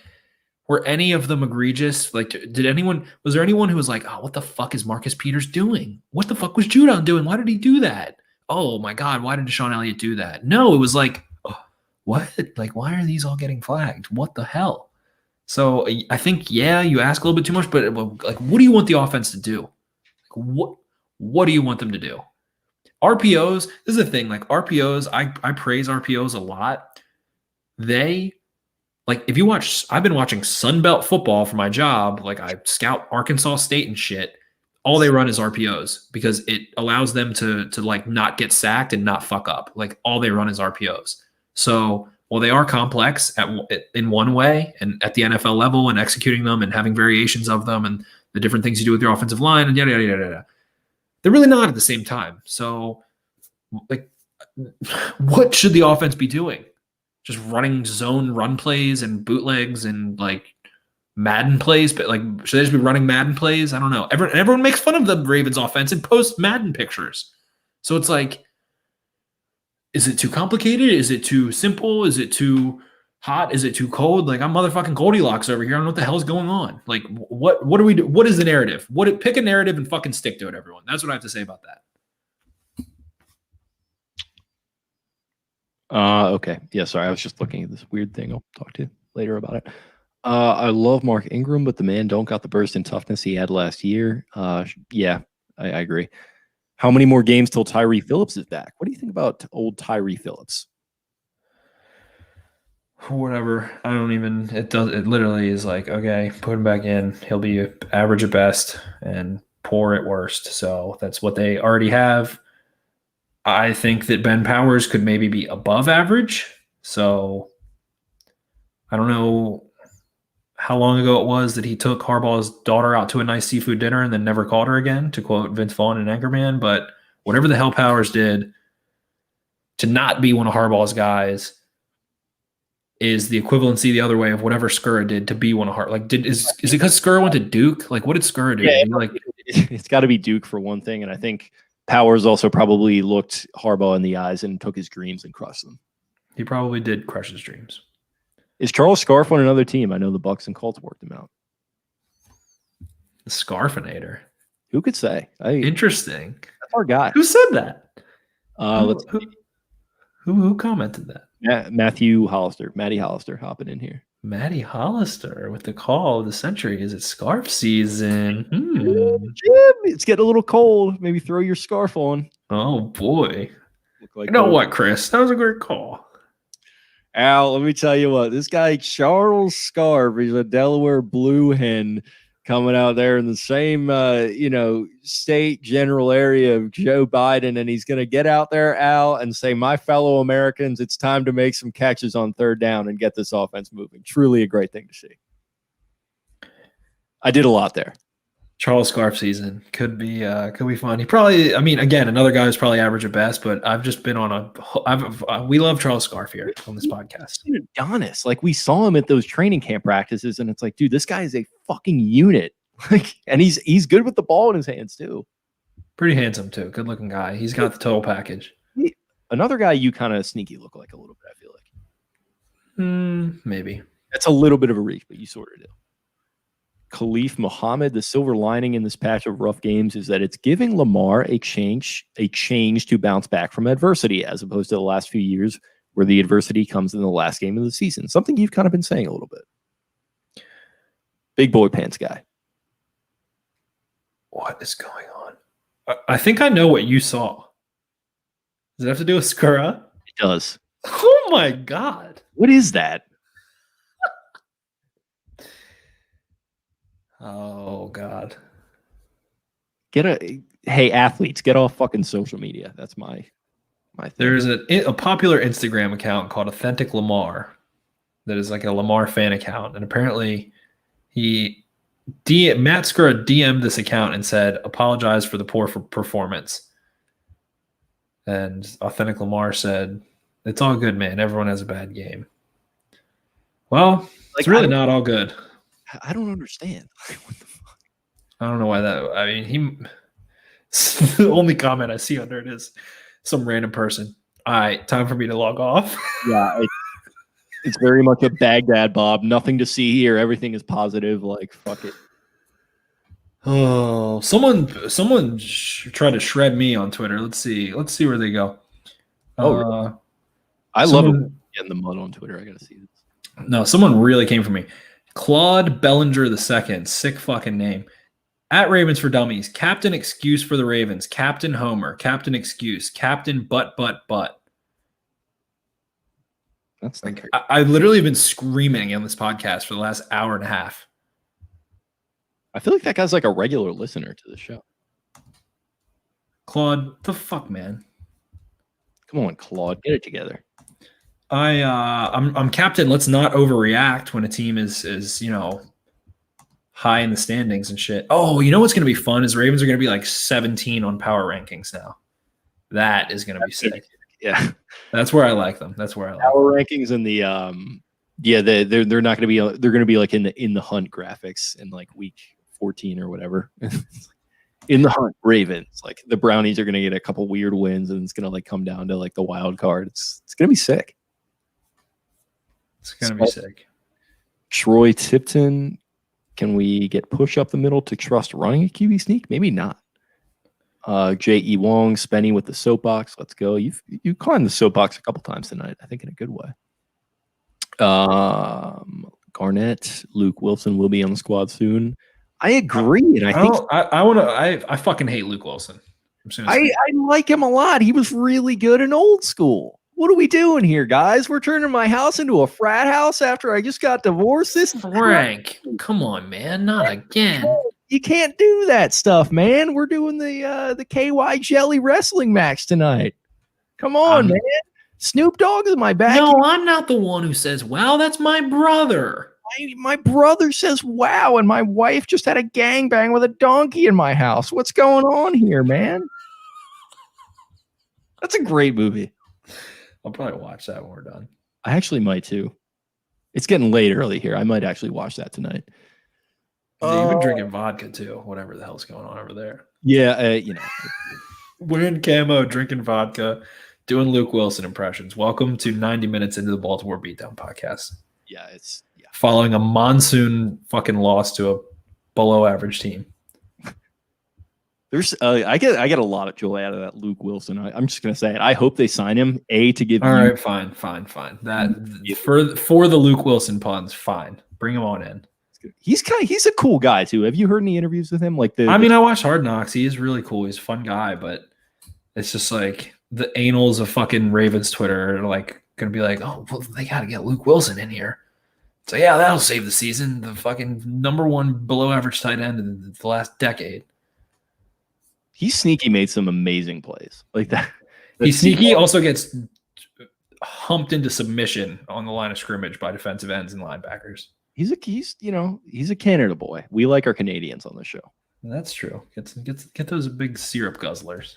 were any of them egregious? Like, was there anyone who was like, oh, what the fuck is Marcus Peters doing? What the fuck was Judon doing? Why did he do that? Oh my God, why did Deshaun Elliott do that? No, it was like, oh, what? Like, why are these all getting flagged? What the hell? So I think, yeah, you ask a little bit too much, but like, what do you want the offense to do? Like, what do you want them to do? RPOs, this is the thing, like RPOs, I praise RPOs a lot. They, like, if you watch, I've been watching Sunbelt football for my job. Like I scout Arkansas State and shit. All they run is RPOs because it allows them to like not get sacked and not fuck up. Like all they run is RPOs. So while they are complex in one way and at the NFL level and executing them and having variations of them and the different things you do with your offensive line and yada, yada, yada, yada, they're really not at the same time. So like, what should the offense be doing? Just running zone run plays and bootlegs and like Madden plays, but like, should they just be running Madden plays? I don't know. Everyone makes fun of the Ravens offense and posts Madden pictures. So it's like, is it too complicated? Is it too simple? Is it too hot? Is it too cold? Like I'm motherfucking Goldilocks over here. I don't know what the hell's going on. Like what do we do? What is the narrative? Pick a narrative and fucking stick to it, everyone. That's what I have to say about that. Okay. Yeah, sorry. I was just looking at this weird thing. I'll talk to you. later about it. I love Mark Ingram, but the man don't got the burst and toughness he had last year. Yeah, I agree. How many more games till Tyree Phillips is back? What do you think about old Tyree Phillips? Whatever. I don't even. It literally is like, okay, put him back in. He'll be average at best and poor at worst. So that's what they already have. I think that Ben Powers could maybe be above average. So I don't know how long ago it was that he took Harbaugh's daughter out to a nice seafood dinner and then never called her again, to quote Vince Vaughn and Anchorman. But whatever the hell Powers did to not be one of Harbaugh's guys is the equivalency the other way of whatever Skura did to be one of is it because Skura went to Duke? Like, what did Skura do? Yeah, Like, it's got to be Duke for one thing, and I think Powers also probably looked Harbaugh in the eyes and took his dreams and crushed them. he probably did crush his dreams. Is Charles Scarf on another team? I know the Bucks and Colts worked him out. The Scarfinator. Who could say? Interesting. That's our guy. Who said that? Let's Who commented that? Matthew Hollister, Matty Hollister, hopping in here. Matty Hollister with the call of the century. Is it scarf season? Jim, it's getting a little cold. Maybe throw your scarf on. Oh boy! Like You know what, Chris? That was a great call. Al, let me tell you what. This guy Charles Scarf, he's a Delaware Blue Hen, coming out there in the same state general area of Joe Biden, and he's going to get out there, Al, and say, my fellow Americans, it's time to make some catches on third down and get this offense moving. Truly a great thing to see. I did a lot there. Charles Scarf season could be fun. He probably, I mean, again, another guy who's probably average at best, but I've just been on we love Charles Scarf here on this podcast. Adonis, like we saw him at those training camp practices, and it's like, dude, this guy is a fucking unit. Like, and he's good with the ball in his hands too. Pretty handsome too. Good looking guy. He's got the total package. Another guy you kind of sneaky look like a little bit, I feel like. Maybe. That's a little bit of a reach, but you sort of do. Khalif Muhammad, the silver lining in this patch of rough games is that it's giving Lamar a change to bounce back from adversity, as opposed to the last few years where the adversity comes in the last game of the season. Something you've kind of been saying a little bit. Big boy pants guy. What is going on? I think I know what you saw. Does it have to do with Skura? It does. Oh my God. What is that? Oh God. Hey, athletes, get off fucking social media. That's my thing. There's a popular Instagram account called Authentic Lamar that is like a Lamar fan account, and apparently Matt Skura DM'd this account and said, apologize for the poor performance. And Authentic Lamar said, it's all good, man. Everyone has a bad game. Well, it's really not all good. I don't understand. What the fuck? I don't know why that. I mean, the only comment I see under it is some random person. All right, time for me to log off. Yeah, it's very much a Baghdad Bob. Nothing to see here. Everything is positive. Like, fuck it. Oh, someone tried to shred me on Twitter. Let's see where they go. Really? I love it in the mud on Twitter. I gotta see this. No, someone really came for me. Claude Bellinger II, sick fucking name. At Ravens for Dummies, Captain Excuse for the Ravens, Captain Homer, Captain Excuse, Captain But. That's like I literally have been screaming on this podcast for the last hour and a half. I feel like that guy's like a regular listener to the show. Claude, the fuck, man. Come on, Claude, get it together. I'm captain. Let's not overreact when a team is high in the standings and shit. Oh, you know what's going to be fun is Ravens are going to be like 17 on power rankings now. That is going to be sick. Yeah, that's where I like them. That's where I like power rankings and the they're not going to be they're going to be like in the hunt graphics in like week 14 or whatever. In the hunt, Ravens, like the Brownies are going to get a couple weird wins and it's going to like come down to like the wild card. It's going to be sick. It's going to be sick. Troy Tipton, can we get push up the middle to trust running a QB sneak? Maybe not. J.E. Wong, Spenny with the soapbox. Let's go. You climbed the soapbox a couple times tonight, I think in a good way. Garnett, Luke Wilson will be on the squad soon. I agree, and I fucking hate Luke Wilson. I like him a lot. He was really good in old school. What are we doing here, guys? We're turning my house into a frat house after I just got divorced. This is Frank, come on, man, not again. You can't do that stuff, man. We're doing the KY Jelly wrestling match tonight. Come on, man. Snoop Dogg is my back. No, I'm not the one who says, wow, that's my brother. My brother says, wow, and my wife just had a gangbang with a donkey in my house. What's going on here, man? That's a great movie. I'll probably watch that when we're done. I actually might too. It's getting late early here. I might actually watch that tonight. You've been drinking vodka too, whatever the hell's going on over there. Yeah, Wearing camo, drinking vodka, doing Luke Wilson impressions. Welcome to 90 minutes into the Baltimore Beatdown podcast. Yeah, following a monsoon fucking loss to a below average team. There's I get a lot of joy out of that Luke Wilson. I'm just gonna say it. I hope they sign him. To give. All right, fine. That for the Luke Wilson puns, fine. Bring him on in. He's a cool guy too. Have you heard any interviews with him? I watched Hard Knocks. He is really cool. He's a fun guy, but it's just like the anals of fucking Ravens Twitter are like gonna be like, oh, well, they gotta get Luke Wilson in here. So yeah, that'll save the season. The fucking number one below average tight end in the last decade. He's sneaky, made some amazing plays like that. He's sneaky, also gets humped into submission on the line of scrimmage by defensive ends and linebackers. He's a Canada boy. We like our Canadians on the show. That's true. Get those big syrup guzzlers.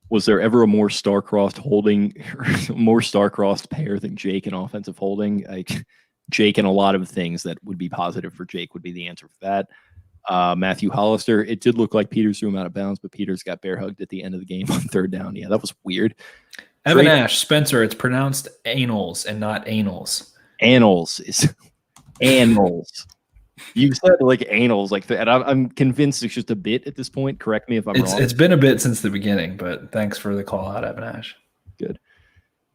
Was there ever a more star-crossed pair than Jake in offensive holding? Like Jake and a lot of things that would be positive for Jake would be the answer for that. Matthew Hollister, it did look like Peters threw him out of bounds, but Peters got bear hugged at the end of the game on third down. Yeah, that was weird. Evan Ash, Spencer, it's pronounced anals and not anals. Annals is annals. You said like anals, like that. I'm convinced it's just a bit at this point. Correct me if I'm wrong. It's been a bit since the beginning, but thanks for the call out, Evan Ash. Good.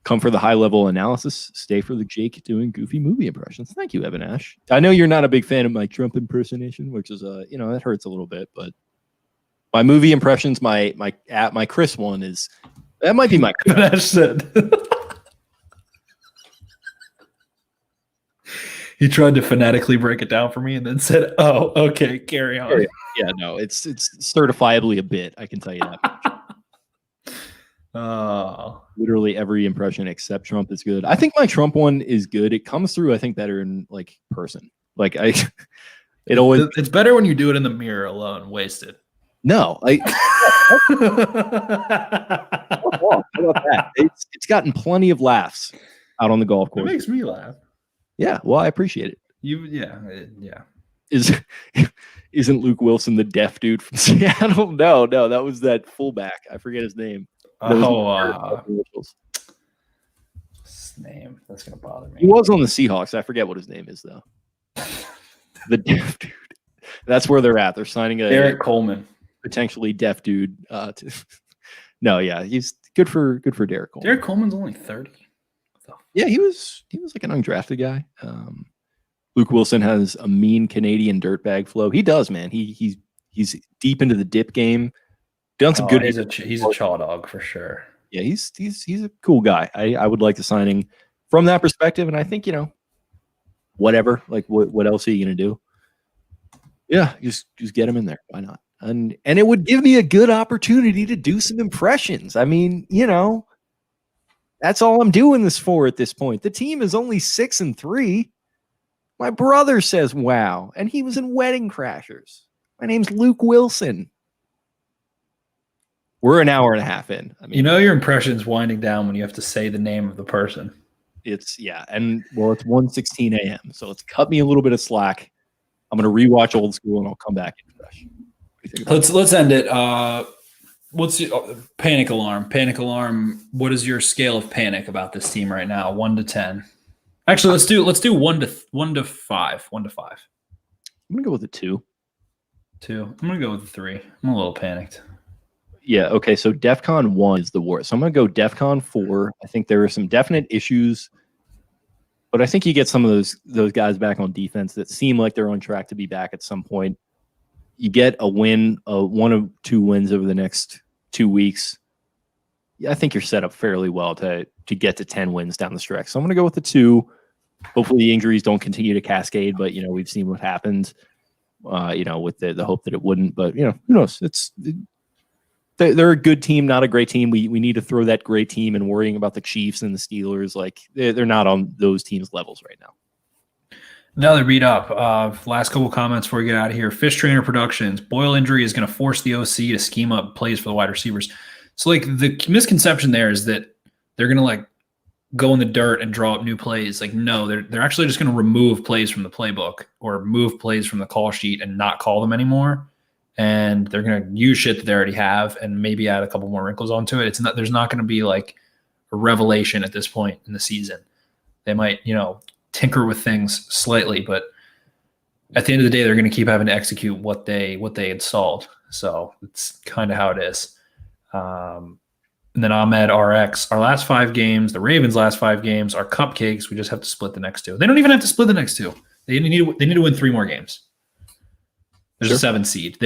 Come for the high level analysis. Stay for the Jake doing goofy movie impressions. Thank you, Evan Ash. I know you're not a big fan of my Trump impersonation, which is that hurts a little bit, but my movie impressions, my Chris one that might be my Evan Ash said. He tried to phonetically break it down for me and then said, "Oh, okay, carry on." Yeah, no, it's certifiably a bit. I can tell you that. Literally every impression except Trump is good. I think my Trump one is good. It comes through, I think, better in like person. Like it's better when you do it in the mirror alone. Wasted. No, how about that? It's gotten plenty of laughs out on the golf course. It makes me laugh. Yeah, well, I appreciate it. Yeah. Isn't Luke Wilson the deaf dude from Seattle? No, that was that fullback. I forget his name. His name. That's gonna bother me. He was on the Seahawks. I forget what his name is though. The deaf dude. That's where they're at. They're signing a Derek Coleman, potentially deaf dude. No, yeah, he's good for Derek Coleman. Derek Coleman's only 30. Yeah, he was like an undrafted guy. Luke Wilson has a mean Canadian dirtbag flow. He does, man. He's deep into the dip game. Done some good. He's a chaw dog for sure. Yeah, he's a cool guy. I would like to sign him from that perspective, and I think whatever. Like what else are you gonna do? Yeah, just get him in there. Why not? And it would give me a good opportunity to do some impressions. I mean, that's all I'm doing this for at this point. The team is only 6-3. My brother says, wow. And he was in Wedding Crashers. My name's Luke Wilson. We're an hour and a half in. I mean, your impression's winding down when you have to say the name of the person. It's 1:16 a.m. So it's cut me a little bit of slack. I'm going to rewatch Old School and I'll come back in fresh. Let's end it. What's your panic alarm? Panic alarm. What is your scale of panic about this team right now? 1 to 10. Actually, let's do 1 to 5. 1 to 5. I'm gonna go with a 2. 2. I'm gonna go with a 3. I'm a little panicked. Yeah. Okay. So DEFCON 1 is the worst. So I'm gonna go DEFCON 4. I think there are some definite issues But I think you get some of those guys back on defense that seem like they're on track to be back at some point. You get a win, one of two wins over the next 2 weeks. Yeah, I think you're set up fairly well to get to 10 wins down the stretch. So I'm going to go with the 2. Hopefully the injuries don't continue to cascade, but we've seen what happens. With the hope that it wouldn't, but who knows? They're a good team, not a great team. We need to throw that great team and worrying about the Chiefs and the Steelers. Like they're not on those teams' levels right now. Another beat up. Last couple comments before we get out of here. Fish Trainer Productions. Boyle injury is going to force the OC to scheme up plays for the wide receivers. So like the misconception there is that they're going to like go in the dirt and draw up new plays. Like no, they're actually just going to remove plays from the playbook or move plays from the call sheet and not call them anymore. And they're going to use shit that they already have and maybe add a couple more wrinkles onto it. There's not going to be like a revelation at this point in the season. They might, tinker with things slightly, but at the end of the day, they're going to keep having to execute what they installed. So it's kind of how it is. And then Ahmed RX, our last 5 games, the Ravens' last 5 games are cupcakes. We just have to split the next 2. They don't even have to split the next 2. They need to win 3 more games. There's a 7 seed.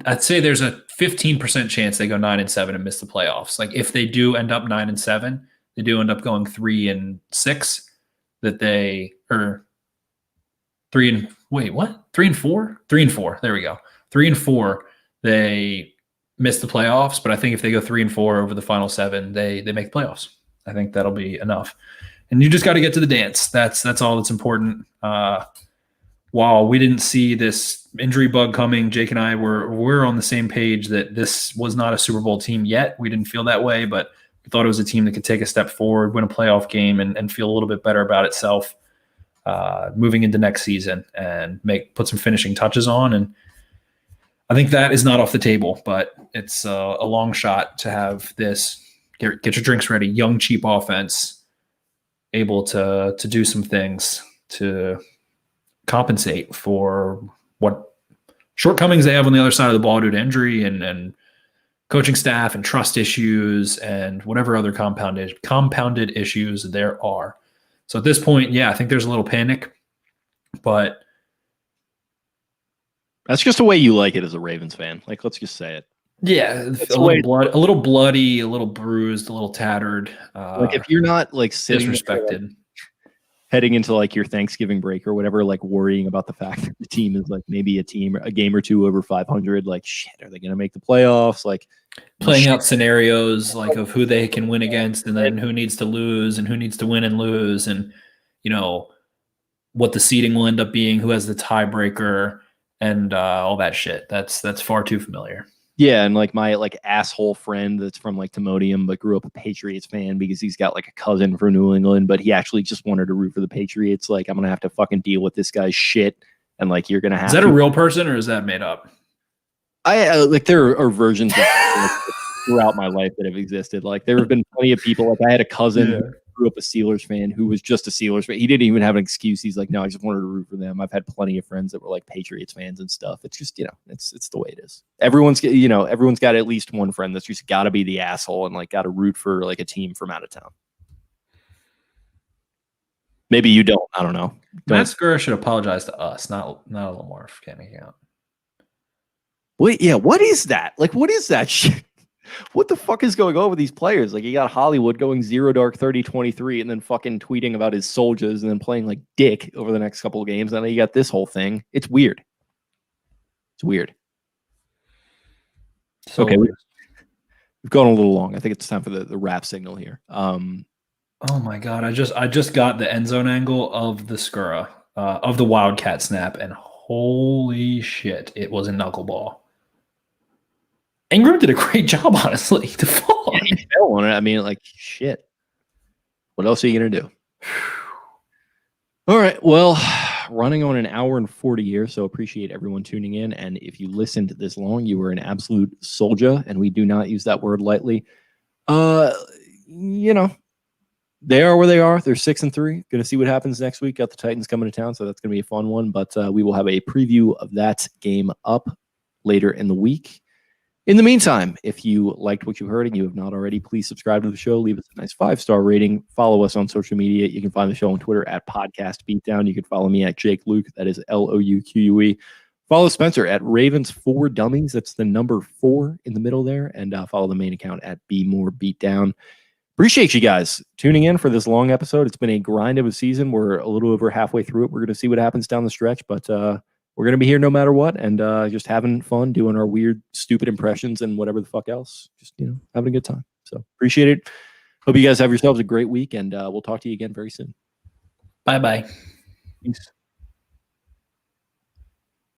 I'd say there's a 15% chance they go 9-7 and miss the playoffs. Like if they do end up 9-7, they do end up going 3-6. That they or 3 and 4. There we go. 3 and 4. They miss the playoffs, but I think if they go 3 and 4 over the final 7, they make the playoffs. I think that'll be enough. And you just got to get to the dance. That's all that's important. While we didn't see this injury bug coming, Jake and I we're on the same page that this was not a Super Bowl team yet. We didn't feel that way, but we thought it was a team that could take a step forward, win a playoff game, and feel a little bit better about itself moving into next season and put some finishing touches on. And I think that is not off the table, but it's a long shot to have this get your drinks ready, young, cheap offense able to do some things to compensate for what shortcomings they have on the other side of the ball due to injury and coaching staff and trust issues and whatever other compounded issues there are. So at this point, yeah, I think there's a little panic, but that's just the way you like it as a Ravens fan. Like, let's just say it. Yeah, a little bloody, a little bruised, a little tattered. Like if you're not like sitting disrespected, heading into like your Thanksgiving break or whatever, like worrying about the fact that the team is like maybe a game or 2 over 500, like shit, are they going to make the playoffs? Like playing out scenarios like of who they can win against and then who needs to lose and who needs to win and lose and, what the seeding will end up being, who has the tiebreaker and all that shit. That's far too familiar. Yeah, and like my like asshole friend that's from like Timonium but grew up a Patriots fan because he's got like a cousin from New England, but he actually just wanted to root for the Patriots. Like I'm gonna have to fucking deal with this guy's shit, and like you're gonna have. Is that a real person or is that made up? I like there are versions of throughout my life that have existed. Like there have been plenty of people. Like I had a cousin who grew up a Steelers fan who was just a Steelers fan. He didn't even have an excuse. He's like, no, I just wanted to root for them. I've had plenty of friends that were like Patriots fans and stuff. It's just, it's the way it is. Everyone's got at least one friend that's just got to be the asshole and like got to root for like a team from out of town. Maybe you don't. I don't know. Matt Skura should apologize to us, not Lamar for getting out. Wait, yeah. What is that? Like, what is that shit? What the fuck is going on with these players? Like, you got Hollywood going 0 dark 30-23 and then fucking tweeting about his soldiers and then playing like dick over the next couple of games. And then you got this whole thing. It's weird. It's weird. So okay, we've gone a little long. I think it's time for the wrap signal here. Oh my god! I just got the end zone angle of the Skura of the Wildcat snap, and holy shit, it was a knuckleball. Ingram did a great job, honestly. To fall, yeah, he fell on it. I mean, like shit. What else are you gonna do? All right. Well, running on an hour and 40 here, so appreciate everyone tuning in. And if you listened this long, you were an absolute soldier, and we do not use that word lightly. They are where they are. They're 6-3. Going to see what happens next week. Got the Titans coming to town, so that's going to be a fun one. But we will have a preview of that game up later in the week. In the meantime, if you liked what you heard and you have not already, please subscribe to the show. Leave us a nice 5-star rating. Follow us on social media. You can find the show on Twitter at Podcast Beatdown. You can follow me at Jake Luke. That is LOUQUE. Follow Spencer at Ravens4Dummies. That's the number 4 in the middle there. And follow the main account at Be More Beatdown. Appreciate you guys tuning in for this long episode. It's been a grind of a season. We're a little over halfway through it. We're going to see what happens down the stretch, but we're going to be here no matter what, and just having fun doing our weird, stupid impressions and whatever the fuck else. Just, having a good time. So appreciate it. Hope you guys have yourselves a great week, and we'll talk to you again very soon. Bye-bye. Peace.